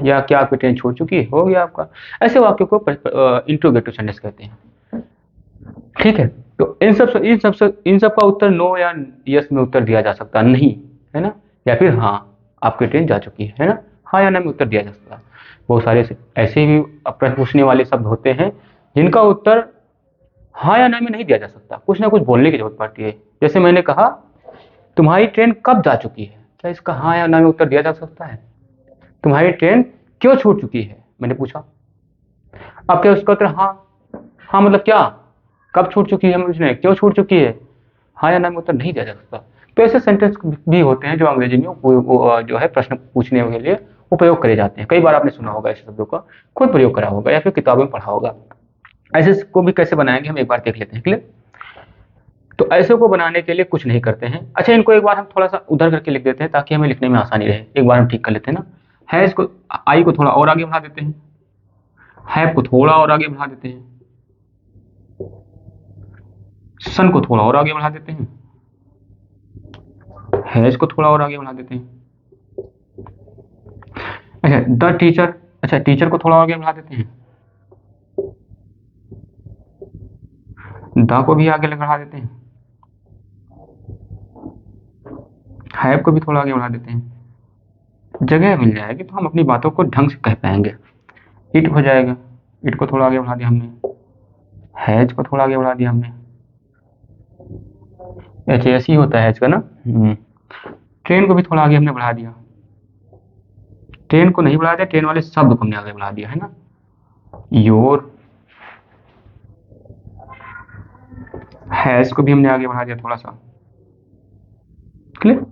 या क्या आपकी ट्रेन छूट चुकी है, हो गया आपका। ऐसे वाक्यों को इंट्रोगेटिव सेंटेंस कहते हैं, ठीक है। तो इन सब का उत्तर नो या यस में उत्तर दिया जा सकता नहीं है ना, या फिर हाँ आपकी ट्रेन जा चुकी है ना, हाँ या ना में उत्तर दिया जा सकता है। बहुत सारे ऐसे भी प्रश्न पूछने वाले शब्द होते हैं जिनका उत्तर हाँ या ना में नहीं दिया जा सकता, कुछ ना कुछ बोलने की जरूरत पड़ती है। जैसे मैंने कहा तुम्हारी ट्रेन कब जा चुकी है, क्या इसका हाँ या ना में उत्तर दिया जा सकता है। तुम्हारी ट्रेन क्यों छूट चुकी है, मैंने पूछा, अब क्या उसका उत्तर हाँ, हाँ मतलब क्या, कब छूट चुकी है मुझे, क्यों छूट चुकी है, हाँ या ना में उत्तर नहीं दिया जा सकता। तो ऐसे सेंटेंस भी होते हैं जो अंग्रेजी में जो है प्रश्न पूछने के लिए उपयोग करे जाते हैं। कई बार आपने सुना होगा ऐसे शब्दों का, खुद प्रयोग करा होगा या फिर किताबों में पढ़ा होगा। ऐसे को भी कैसे बनाएंगे हम एक बार देख लेते हैं क्लियर। तो ऐसे को बनाने के लिए कुछ नहीं करते हैं। अच्छा, इनको एक बार हम थोड़ा सा उधर करके लिख देते हैं ताकि हमें लिखने में आसानी रहे। एक बार हम ठीक कर लेते हैं ना, हैज को आई को थोड़ा और आगे बढ़ा देते हैं, हैव को थोड़ा और आगे बढ़ा देते हैं, सन को थोड़ा और आगे बढ़ा देते हैं, हैज को थोड़ा और आगे बढ़ा देते हैं। अच्छा द टीचर, अच्छा टीचर को थोड़ा आगे बढ़ा देते हैं, द को भी आगे बढ़ा देते हैं, हैव को भी थोड़ा आगे बढ़ा देते हैं। जगह मिल जाएगी तो हम अपनी बातों को ढंग से कह पाएंगे। इट हो जाएगा, इट को थोड़ा आगे बढ़ा दिया हमने, हैज को थोड़ा आगे बढ़ा दिया हमने, ऐसे ही होता है हैज का ना। ट्रेन को भी थोड़ा आगे हमने बढ़ा दिया, ट्रेन को नहीं बढ़ा दिया, ट्रेन वाले शब्द को हमने आगे बढ़ा दिया है ना। योर हैज को भी हमने आगे बढ़ा दिया थोड़ा सा। क्लियर।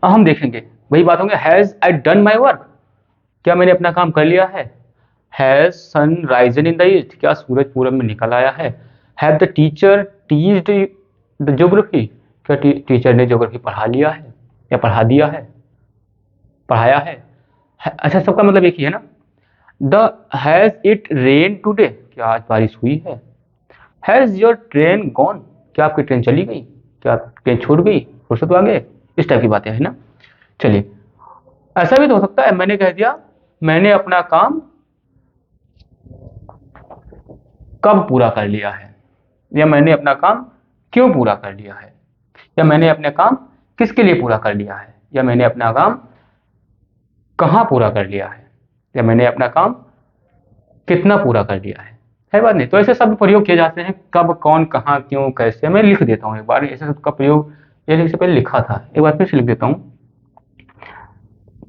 अब हम देखेंगे वही बात होंगे, has I done my work, क्या मैंने अपना काम कर लिया है। Has sun risen in the east, क्या सूरज पूरब में निकल आया है। Have the teacher teached the geography, क्या टीचर ने ज्योग्राफी पढ़ा लिया है या पढ़ा दिया है, पढ़ाया है। अच्छा, सबका मतलब एक ही है ना। The has it rain today, क्या आज बारिश हुई है। हैज योर ट्रेन गॉन, क्या आपकी ट्रेन चली गई, क्या ट्रेन छूट गई, फुर्सत आ गए, इस टाइप की बातें है ना। चलिए, ऐसा भी तो हो सकता है मैंने कह दिया मैंने अपना काम कब पूरा कर लिया है, या मैंने अपना काम क्यों पूरा कर लिया है, या मैंने अपने काम किसके लिए पूरा कर लिया है, या मैंने अपना काम कहाँ पूरा कर लिया है, या मैंने अपना काम कितना पूरा कर लिया है बात नहीं। तो ऐसे शब्द प्रयोग किए जाते हैं, कब, कौन, कहाँ, क्यों, कैसे। मैं लिख देता हूँ एक बार, ऐसे शब्द का प्रयोग ये इससे पहले लिखा था, एक बार फिर से लिख देता हूँ।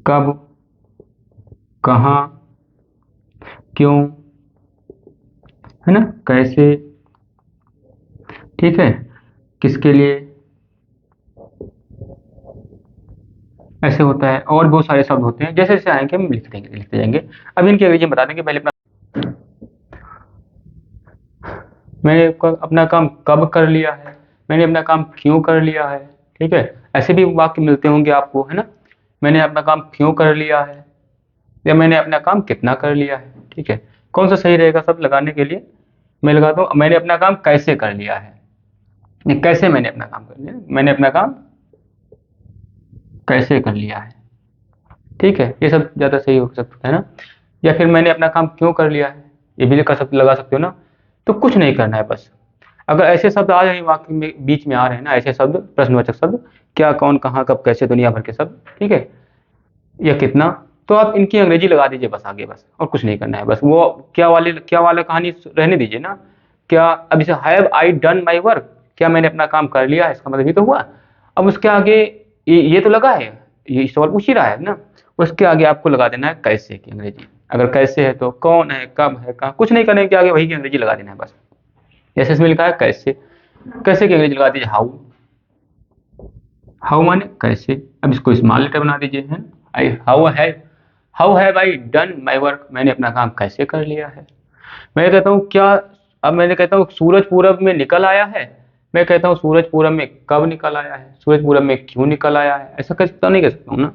कब, कहाँ, क्यों, है ना, कैसे, ठीक है, किसके लिए, ऐसे होता है। और बहुत सारे शब्द होते हैं, जैसे जैसे आएंगे हम लिखते जाएंगे। अब इनकी अंग्रेजी बता देंगे। पहले अपना मैंने अपना काम कब कर लिया है, मैंने अपना काम क्यों कर लिया है, ठीक है। ऐसे भी वाक्य मिलते होंगे आपको, है ना। मैंने अपना काम क्यों कर लिया है, या मैंने अपना काम कितना कर लिया है, ठीक है। कौन सा सही रहेगा सब लगाने के लिए। मैं लगाता हूँ, मैंने अपना काम कैसे कर लिया है, कैसे मैंने अपना काम कर लिया, मैंने अपना काम कैसे कर लिया है, ठीक है। ये सब ज़्यादा सही हो सकता है ना। या फिर मैंने अपना काम क्यों कर लिया है, ये भी लगा सकते हो ना। तो कुछ नहीं करना है बस। अगर ऐसे शब्द आ रहे हैं वाक्य में, बीच में आ रहे हैं ना ऐसे शब्द, प्रश्नवाचक शब्द, क्या, कौन, कहाँ, कब, कैसे, दुनिया भर के शब्द, ठीक है, या कितना, तो आप इनकी अंग्रेजी लगा दीजिए बस आगे, बस और कुछ नहीं करना है। बस वो क्या वाला कहानी रहने दीजिए ना। क्या, अब इसे have I done my work, क्या मैंने अपना काम कर लिया, इसका मतलब ये तो हुआ। अब उसके आगे ये तो लगा है, ये सवाल पूछ ही रहा है ना। उसके आगे आपको लगा देना है कैसे की अंग्रेजी। अगर कैसे है तो कौन है, कब है, कहाँ, कुछ नहीं करने के आगे वही की अंग्रेजी लगा देना है बस। जैसे इसमें लिखा है कैसे, कैसे की अंग्रेजी लगा दीजिए हाउ। हाउ माने कैसे। अब इसको स्मॉल लेटर बना दीजिए, है I how have I done my work, मैंने अपना काम कैसे कर लिया है। मैं कहता हूँ क्या, अब मैंने कहता हूँ सूरज पूरब में निकल आया है, मैं कहता हूँ सूरज पूरब में कब निकल आया है, सूरज पूरब में क्यों निकल आया है। ऐसा कह सकता नहीं, कह सकता हूँ ना।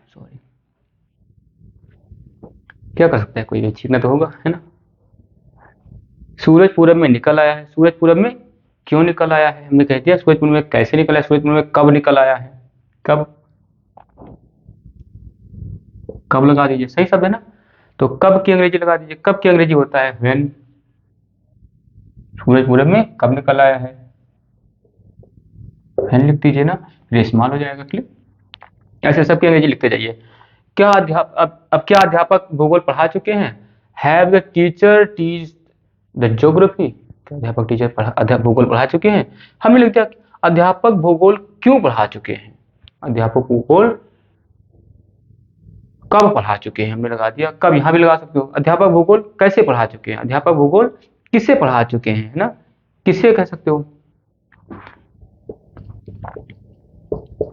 सॉरी, क्या कर सकता है कोई, भी छीनना तो होगा, है ना। सूरज पूरब में निकल आया है, सूरज पूरब में क्यों निकल आया है, हमने कह दिया। सूरज पूरब में कैसे निकल आया, सूरज पूरब में कब निकल आया है, कब, कब लगा दीजिए, सही शब्द है ना। तो कब की अंग्रेजी लगा दीजिए, कब की अंग्रेजी होता है व्हेन। सूरज पूरब में कब निकल आया है, व्हेन लिख दीजिए ना, फिर इस्तेमाल हो जाएगा। क्लिक। ऐसे सबकी अंग्रेजी लिखते जाइए। क्या अब क्या अध्यापक भूगोल पढ़ा चुके हैं। Have the teacher teach the geography, क्या अध्यापक भूगोल पढ़ा चुके हैं। हमने लिख दिया अध्यापक भूगोल क्यों पढ़ा चुके हैं, अध्यापक भूगोल कब पढ़ा चुके हैं, हमने लगा दिया कब। यहाँ भी लगा सकते हो अध्यापक भूगोल कैसे पढ़ा चुके हैं, अध्यापक भूगोल किसे पढ़ा चुके हैं, है ना। किसे कह सकते हो,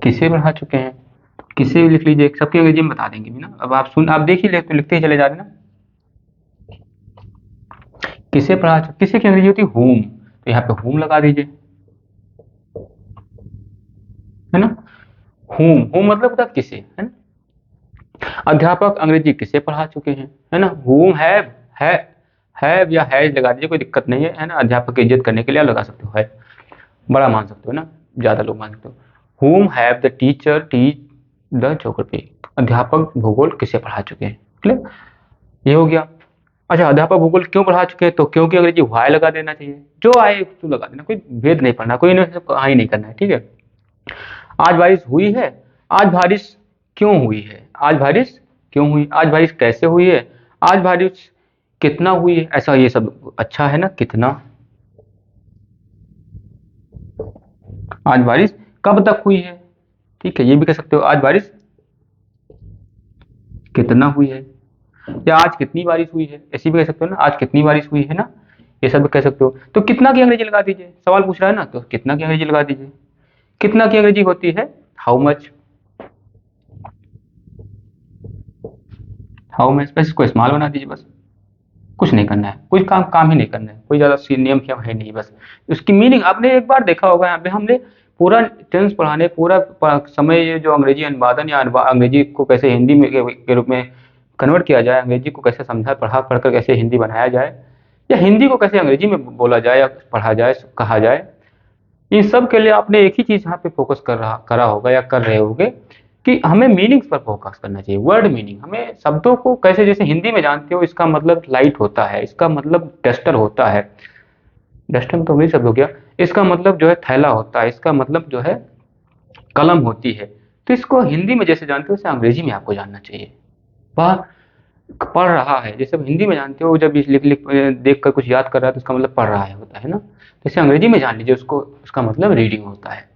किसे पढ़ा चुके हैं, किसे भी लिख लीजिए, सबकी अंग्रेजी में बता देंगे भी ना। अब आप देख ही ले तो लिखते ही चले जा रहे ना। किसे पढ़ा चुके, किसे की अंग्रेजी होती है होम, तो यहाँ पे होम लगा दीजिए, है ना। होम, होम मतलब होता है किसे, है ना। अध्यापक अंग्रेजी किसे पढ़ा चुके हैं, है ना। होम हैव या हैज लगा दीजिए, कोई दिक्कत नहीं है ना। अध्यापक की इज्जत करने के लिए आप लगा सकते हो, है, बड़ा मान सकते हो ना, ज्यादा लोग मान सकते हो। Home have the teacher teach the geography, अध्यापक भूगोल किसे पढ़ा चुके हैं। क्लियर, ये हो गया। अच्छा, अध्यापक भूगोल क्यों पढ़ा चुके हैं, तो क्यों की अंग्रेजी वाई लगा देना चाहिए, जो आए तो लगा देना, कोई भेद नहीं पढ़ना, कोई कहा ही नहीं करना है, ठीक है। आज बारिश हुई है, आज बारिश क्यों हुई है, आज बारिश क्यों हुई, आज बारिश कैसे हुई है, आज बारिश कितना हुई है। ऐसा ये सब अच्छा है ना, कितना। आज बारिश कब तक हुई है, ठीक है, ये भी कह सकते हो आज बारिश कितना हुई है, या आज कितनी बारिश हुई है, ऐसी भी कह सकते हो ना, आज कितनी बारिश हुई है ना। ये सब कह सकते हो। तो कितना की अंग्रेजी लगा दीजिए, सवाल पूछ रहा है ना, तो कितना की अंग्रेजी लगा दीजिए। कितना की अंग्रेजी होती है हाउ मच। हाउ मच, बस इसको स्मॉल बना दीजिए बस, कुछ नहीं करना है, कोई काम काम ही नहीं करना है, कोई ज़्यादा नियम क्या है नहीं, बस उसकी मीनिंग आपने एक बार देखा होगा। यहाँ पे हमने पूरा टेंस पढ़ाने पूरा समय ये जो अंग्रेजी अनुवादन या अंग्रेजी को कैसे हिंदी में के रूप में कन्वर्ट किया जाए, अंग्रेजी को कैसे समझा पढ़ा पढ़कर कैसे हिंदी बनाया जाए, या हिंदी को कैसे अंग्रेजी में बोला जाए या पढ़ा जाए कहा जाए, इन सब के लिए आपने एक ही चीज़ यहाँ पे फोकस करा होगा या कर रहे होगे कि हमें मीनिंग्स पर फोकस करना चाहिए, वर्ड मीनिंग। हमें शब्दों को कैसे, जैसे हिंदी में जानते हो इसका मतलब लाइट होता है, इसका मतलब डस्टर होता है, डस्टर में तो वही शब्द हो गया, इसका मतलब जो है थैला होता है, इसका मतलब जो है कलम होती है। तो इसको हिंदी में जैसे जानते हो वैसे अंग्रेजी में आपको जानना चाहिए। वह पढ़ रहा है, जैसे हिंदी में जानते हो जब लिख लिख देख कर कुछ याद कर रहा है तो उसका मतलब पढ़ रहा है होता है ना, जैसे अंग्रेजी में जान लीजिए उसको, उसका मतलब रीडिंग होता है।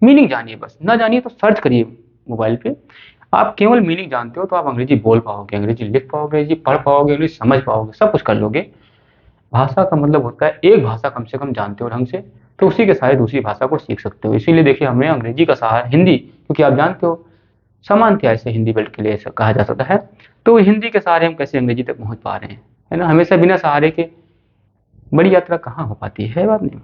मीनिंग जानिए, बस ना जानिए तो सर्च करिए मोबाइल पे। आप केवल मीनिंग जानते हो तो आप अंग्रेजी बोल पाओगे, अंग्रेजी लिख पाओगे, अंग्रेजी पढ़ पाओगे, अंग्रेजी समझ पाओगे, सब कुछ कर लोगे। भाषा का मतलब होता है एक भाषा कम से कम जानते हो ढंग से, तो उसी के सहारे दूसरी भाषा को सीख सकते हो। इसीलिए देखिए हमें अंग्रेजी का सहारा हिंदी, क्योंकि आप जानते हो सामान्यतः ऐसे हिंदी बेल्ट के लिए ऐसा कहा जा सकता है। तो हिंदी के सहारे हम कैसे अंग्रेजी तक पहुंच पा रहे हैं, है ना। हमेशा बिना सहारे के बड़ी यात्रा कहाँ हो पाती है बात नहीं।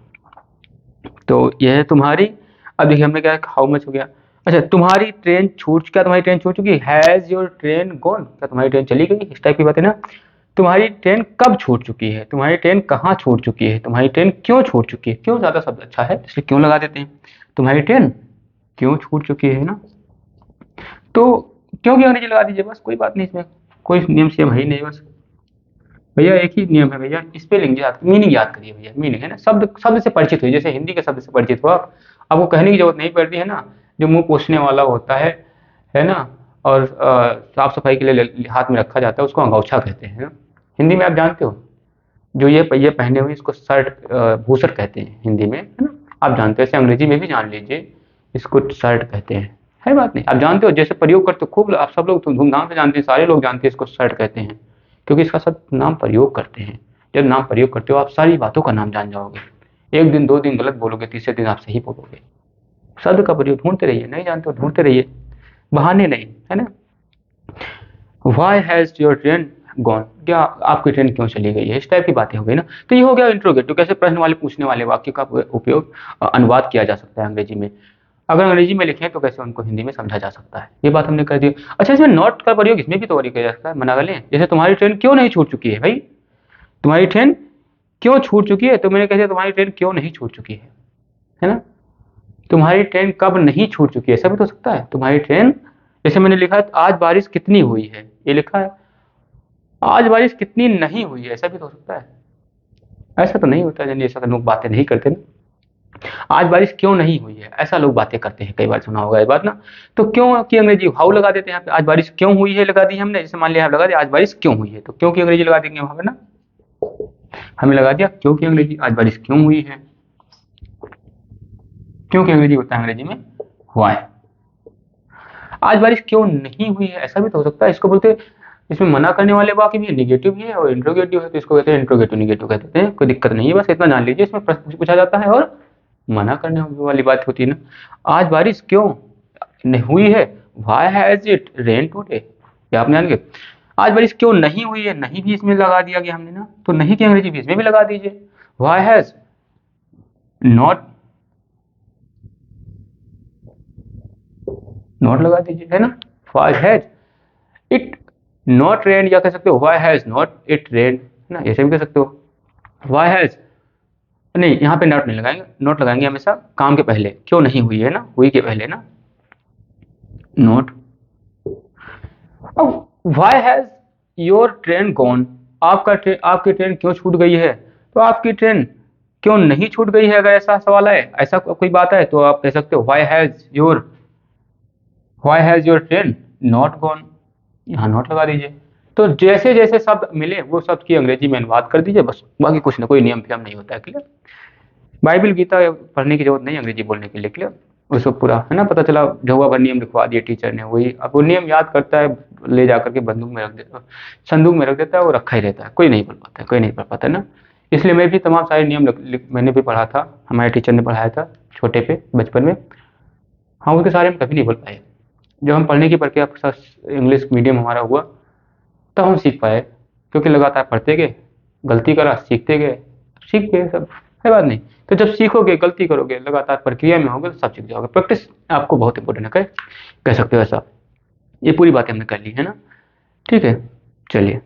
तो यह है तुम्हारी, अब देखिए हमने क्या हाउ मच हो गया। अच्छा, तुम्हारी ट्रेन छूट, क्या तुम्हारी ट्रेन छूट चुकी है, हैज़ योर ट्रेन गॉन, क्या तुम्हारी ट्रेन चली गई, इस टाइप की बात है ना। तुम्हारी ट्रेन कब छूट चुकी है, तुम्हारी ट्रेन कहाँ छूट चुकी है, तुम्हारी ट्रेन क्यों छूट चुकी है, क्यों ज़्यादा शब्द अच्छा है इसलिए क्यों लगा देते हैं। तुम्हारी ट्रेन क्यों छूट चुकी है ना, तो क्यों की अंग्रेजी लगा दीजिए बस, कोई बात नहीं, इसमें कोई नियम सेम है ही नहीं, बस भैया एक ही नियम है भैया, स्पेलिंग याद, मीनिंग याद करिए भैया, मीनिंग है ना, शब्द शब्द से परिचित हुई, जैसे हिंदी के शब्द से परिचित हो आप, आपको कहने की जरूरत नहीं पड़ती है ना। जो मुंह पोछने वाला होता है ना, और साफ सफाई के लिए हाथ में रखा जाता है उसको अंगोछा कहते हैं ना, हिंदी में आप जानते हो। जो ये पहने हुए इसको शर्ट भूसर कहते हैं हिंदी में, है ना। आप जानते हो, ऐसे अंग्रेजी में भी जान लीजिए, इसको शर्ट कहते हैं, है बात नहीं, आप जानते हो, जैसे प्रयोग करते हो खूब, आप सब लोग धूमधाम से जानते हैं, सारे लोग जानते हैं इसको शर्ट कहते हैं, क्योंकि इसका सब नाम प्रयोग करते हैं। जब नाम प्रयोग करते हो आप सारी बातों का नाम जान जाओगे, एक दिन दो दिन गलत बोलोगे, तीसरे दिन आप सही बोलोगे। शब्द का प्रयोग ढूंढते रहिए, नहीं जानते हो ढूंढते रहिए, बहाने नहीं, है ना। Why has your train gone, क्या आपकी ट्रेन क्यों चली गई है, इस टाइप की बातें हो गई ना। तो ये हो गया इंट्रोगेटिव, कैसे प्रश्न वाले पूछने वाले वाक्य का उपयोग अनुवाद किया जा सकता है अंग्रेजी में। अगर अंग्रेजी में लिखें तो कैसे उनको हिंदी में समझा जा सकता है, ये बात हमने कर दी। अच्छा, इसमें नॉट का प्रयोग इसमें भी तो किया जा सकता है, मना कर लें, जैसे तुम्हारी ट्रेन क्यों नहीं छूट चुकी है, भाई तुम्हारी ट्रेन क्यों छूट चुकी है, तो मैंने कह दिया तुम्हारी ट्रेन क्यों नहीं छूट चुकी है ना। तुम्हारी ट्रेन कब नहीं छूट चुकी है, ऐसा भी तो हो सकता है। तुम्हारी ट्रेन, जैसे मैंने लिखा है आज बारिश कितनी हुई है, ये लिखा है आज बारिश कितनी नहीं हुई है, ऐसा भी तो हो सकता है। ऐसा तो नहीं होता है, ऐसा तो लोग बातें नहीं करते ना। आज बारिश क्यों नहीं हुई है, ऐसा लोग बातें करते हैं, कई बार सुना होगा ये बात ना। तो क्यों की अंग्रेजी हाउ लगा देते हैं यहाँ पे, आज बारिश क्यों हुई है लगा दी हमने, जैसे मान लिया लगा दिया आज बारिश क्यों हुई है, तो क्यों की अंग्रेजी लगा देंगे वहां पे ना, हमें लगा दिया क्यों की अंग्रेजी, आज बारिश क्यों हुई है। क्यों की अंग्रेजी होता है अंग्रेजी में हुआ है। आज बारिश क्यों नहीं हुई है, ऐसा भी तो हो सकता है, इसको बोलते हैं, इसमें मना करने वाले वाक्य भी है, निगेटिव भी है और इंट्रोगेटिव है, तो इसको कहते हैं इंट्रोगेटिव निगेटिव कहते हैं, कोई दिक्कत नहीं है, बस इतना जान लीजिए, इसमें प्रश्न पूछा जाता है और मना करने वाली बात होती है ना। आज बारिश क्यों नहीं हुई है, why has it rain today, क्या आप जान गए। आज बारिश क्यों नहीं हुई है, नहीं भी इसमें लगा दिया गया हमने ना, तो नहीं की अंग्रेजी भी इसमें भी लगा दीजिए, वाई हैज नॉट, नॉट लगा दीजिए, है ना। Why has it not rain, या कह सकते हो why has not it rain, है ना, ऐसे भी कह सकते हो। वाई हैज, नहीं यहाँ पे नॉट नहीं लगाएंगे, नॉट लगाएंगे हमेशा काम के पहले, क्यों नहीं हुई है ना, हुई के पहले ना, नॉट। अब why has your train gone, आपकी ट्रेन क्यों छूट गई है, तो आपकी ट्रेन क्यों नहीं छूट गई है, अगर ऐसा सवाल है, ऐसा कोई बात है, तो आप कह सकते हो why has your train not gone, यहाँ नॉट लगा दीजिए। तो जैसे जैसे शब्द मिले वो शब्द की अंग्रेजी में अनुवाद कर दीजिए, बस बाकी कुछ ना कोई नियम फियम नहीं होता है, क्लियर। बाइबल गीता पढ़ने की जरूरत नहीं अंग्रेजी बोलने के लिए, क्लियर। उसको पूरा है ना पता चला, झुआ भर नियम लिखवा दिए टीचर ने, वही अब वो नियम याद करता है, ले जा करके बंदूक में रख देता, संदूक में रख देता है, वो रखा ही रहता है, कोई नहीं पढ़ पाता है, कोई नहीं पढ़ पाता है ना। इसलिए मैं भी तमाम सारे नियम मैंने भी पढ़ा था, हमारे टीचर ने पढ़ाया था छोटे पे बचपन में। हाँ, उसके सारे हम कभी नहीं बोल पाए। जब हम पढ़ने की प्रक्रिया के साथ इंग्लिश मीडियम हमारा हुआ, तब हम सीख पाए, क्योंकि लगातार पढ़ते गए, गलती करा, सीखते गए, सीख गए सब, है बात नहीं। तो जब सीखोगे, गलती करोगे, लगातार प्रक्रिया में होगे, तो सब सीख जाओगे। प्रैक्टिस आपको बहुत इंपॉर्टेंट है, कह सकते हो ऐसा। ये पूरी बातें हमने कर ली है ना, ठीक है, चलिए।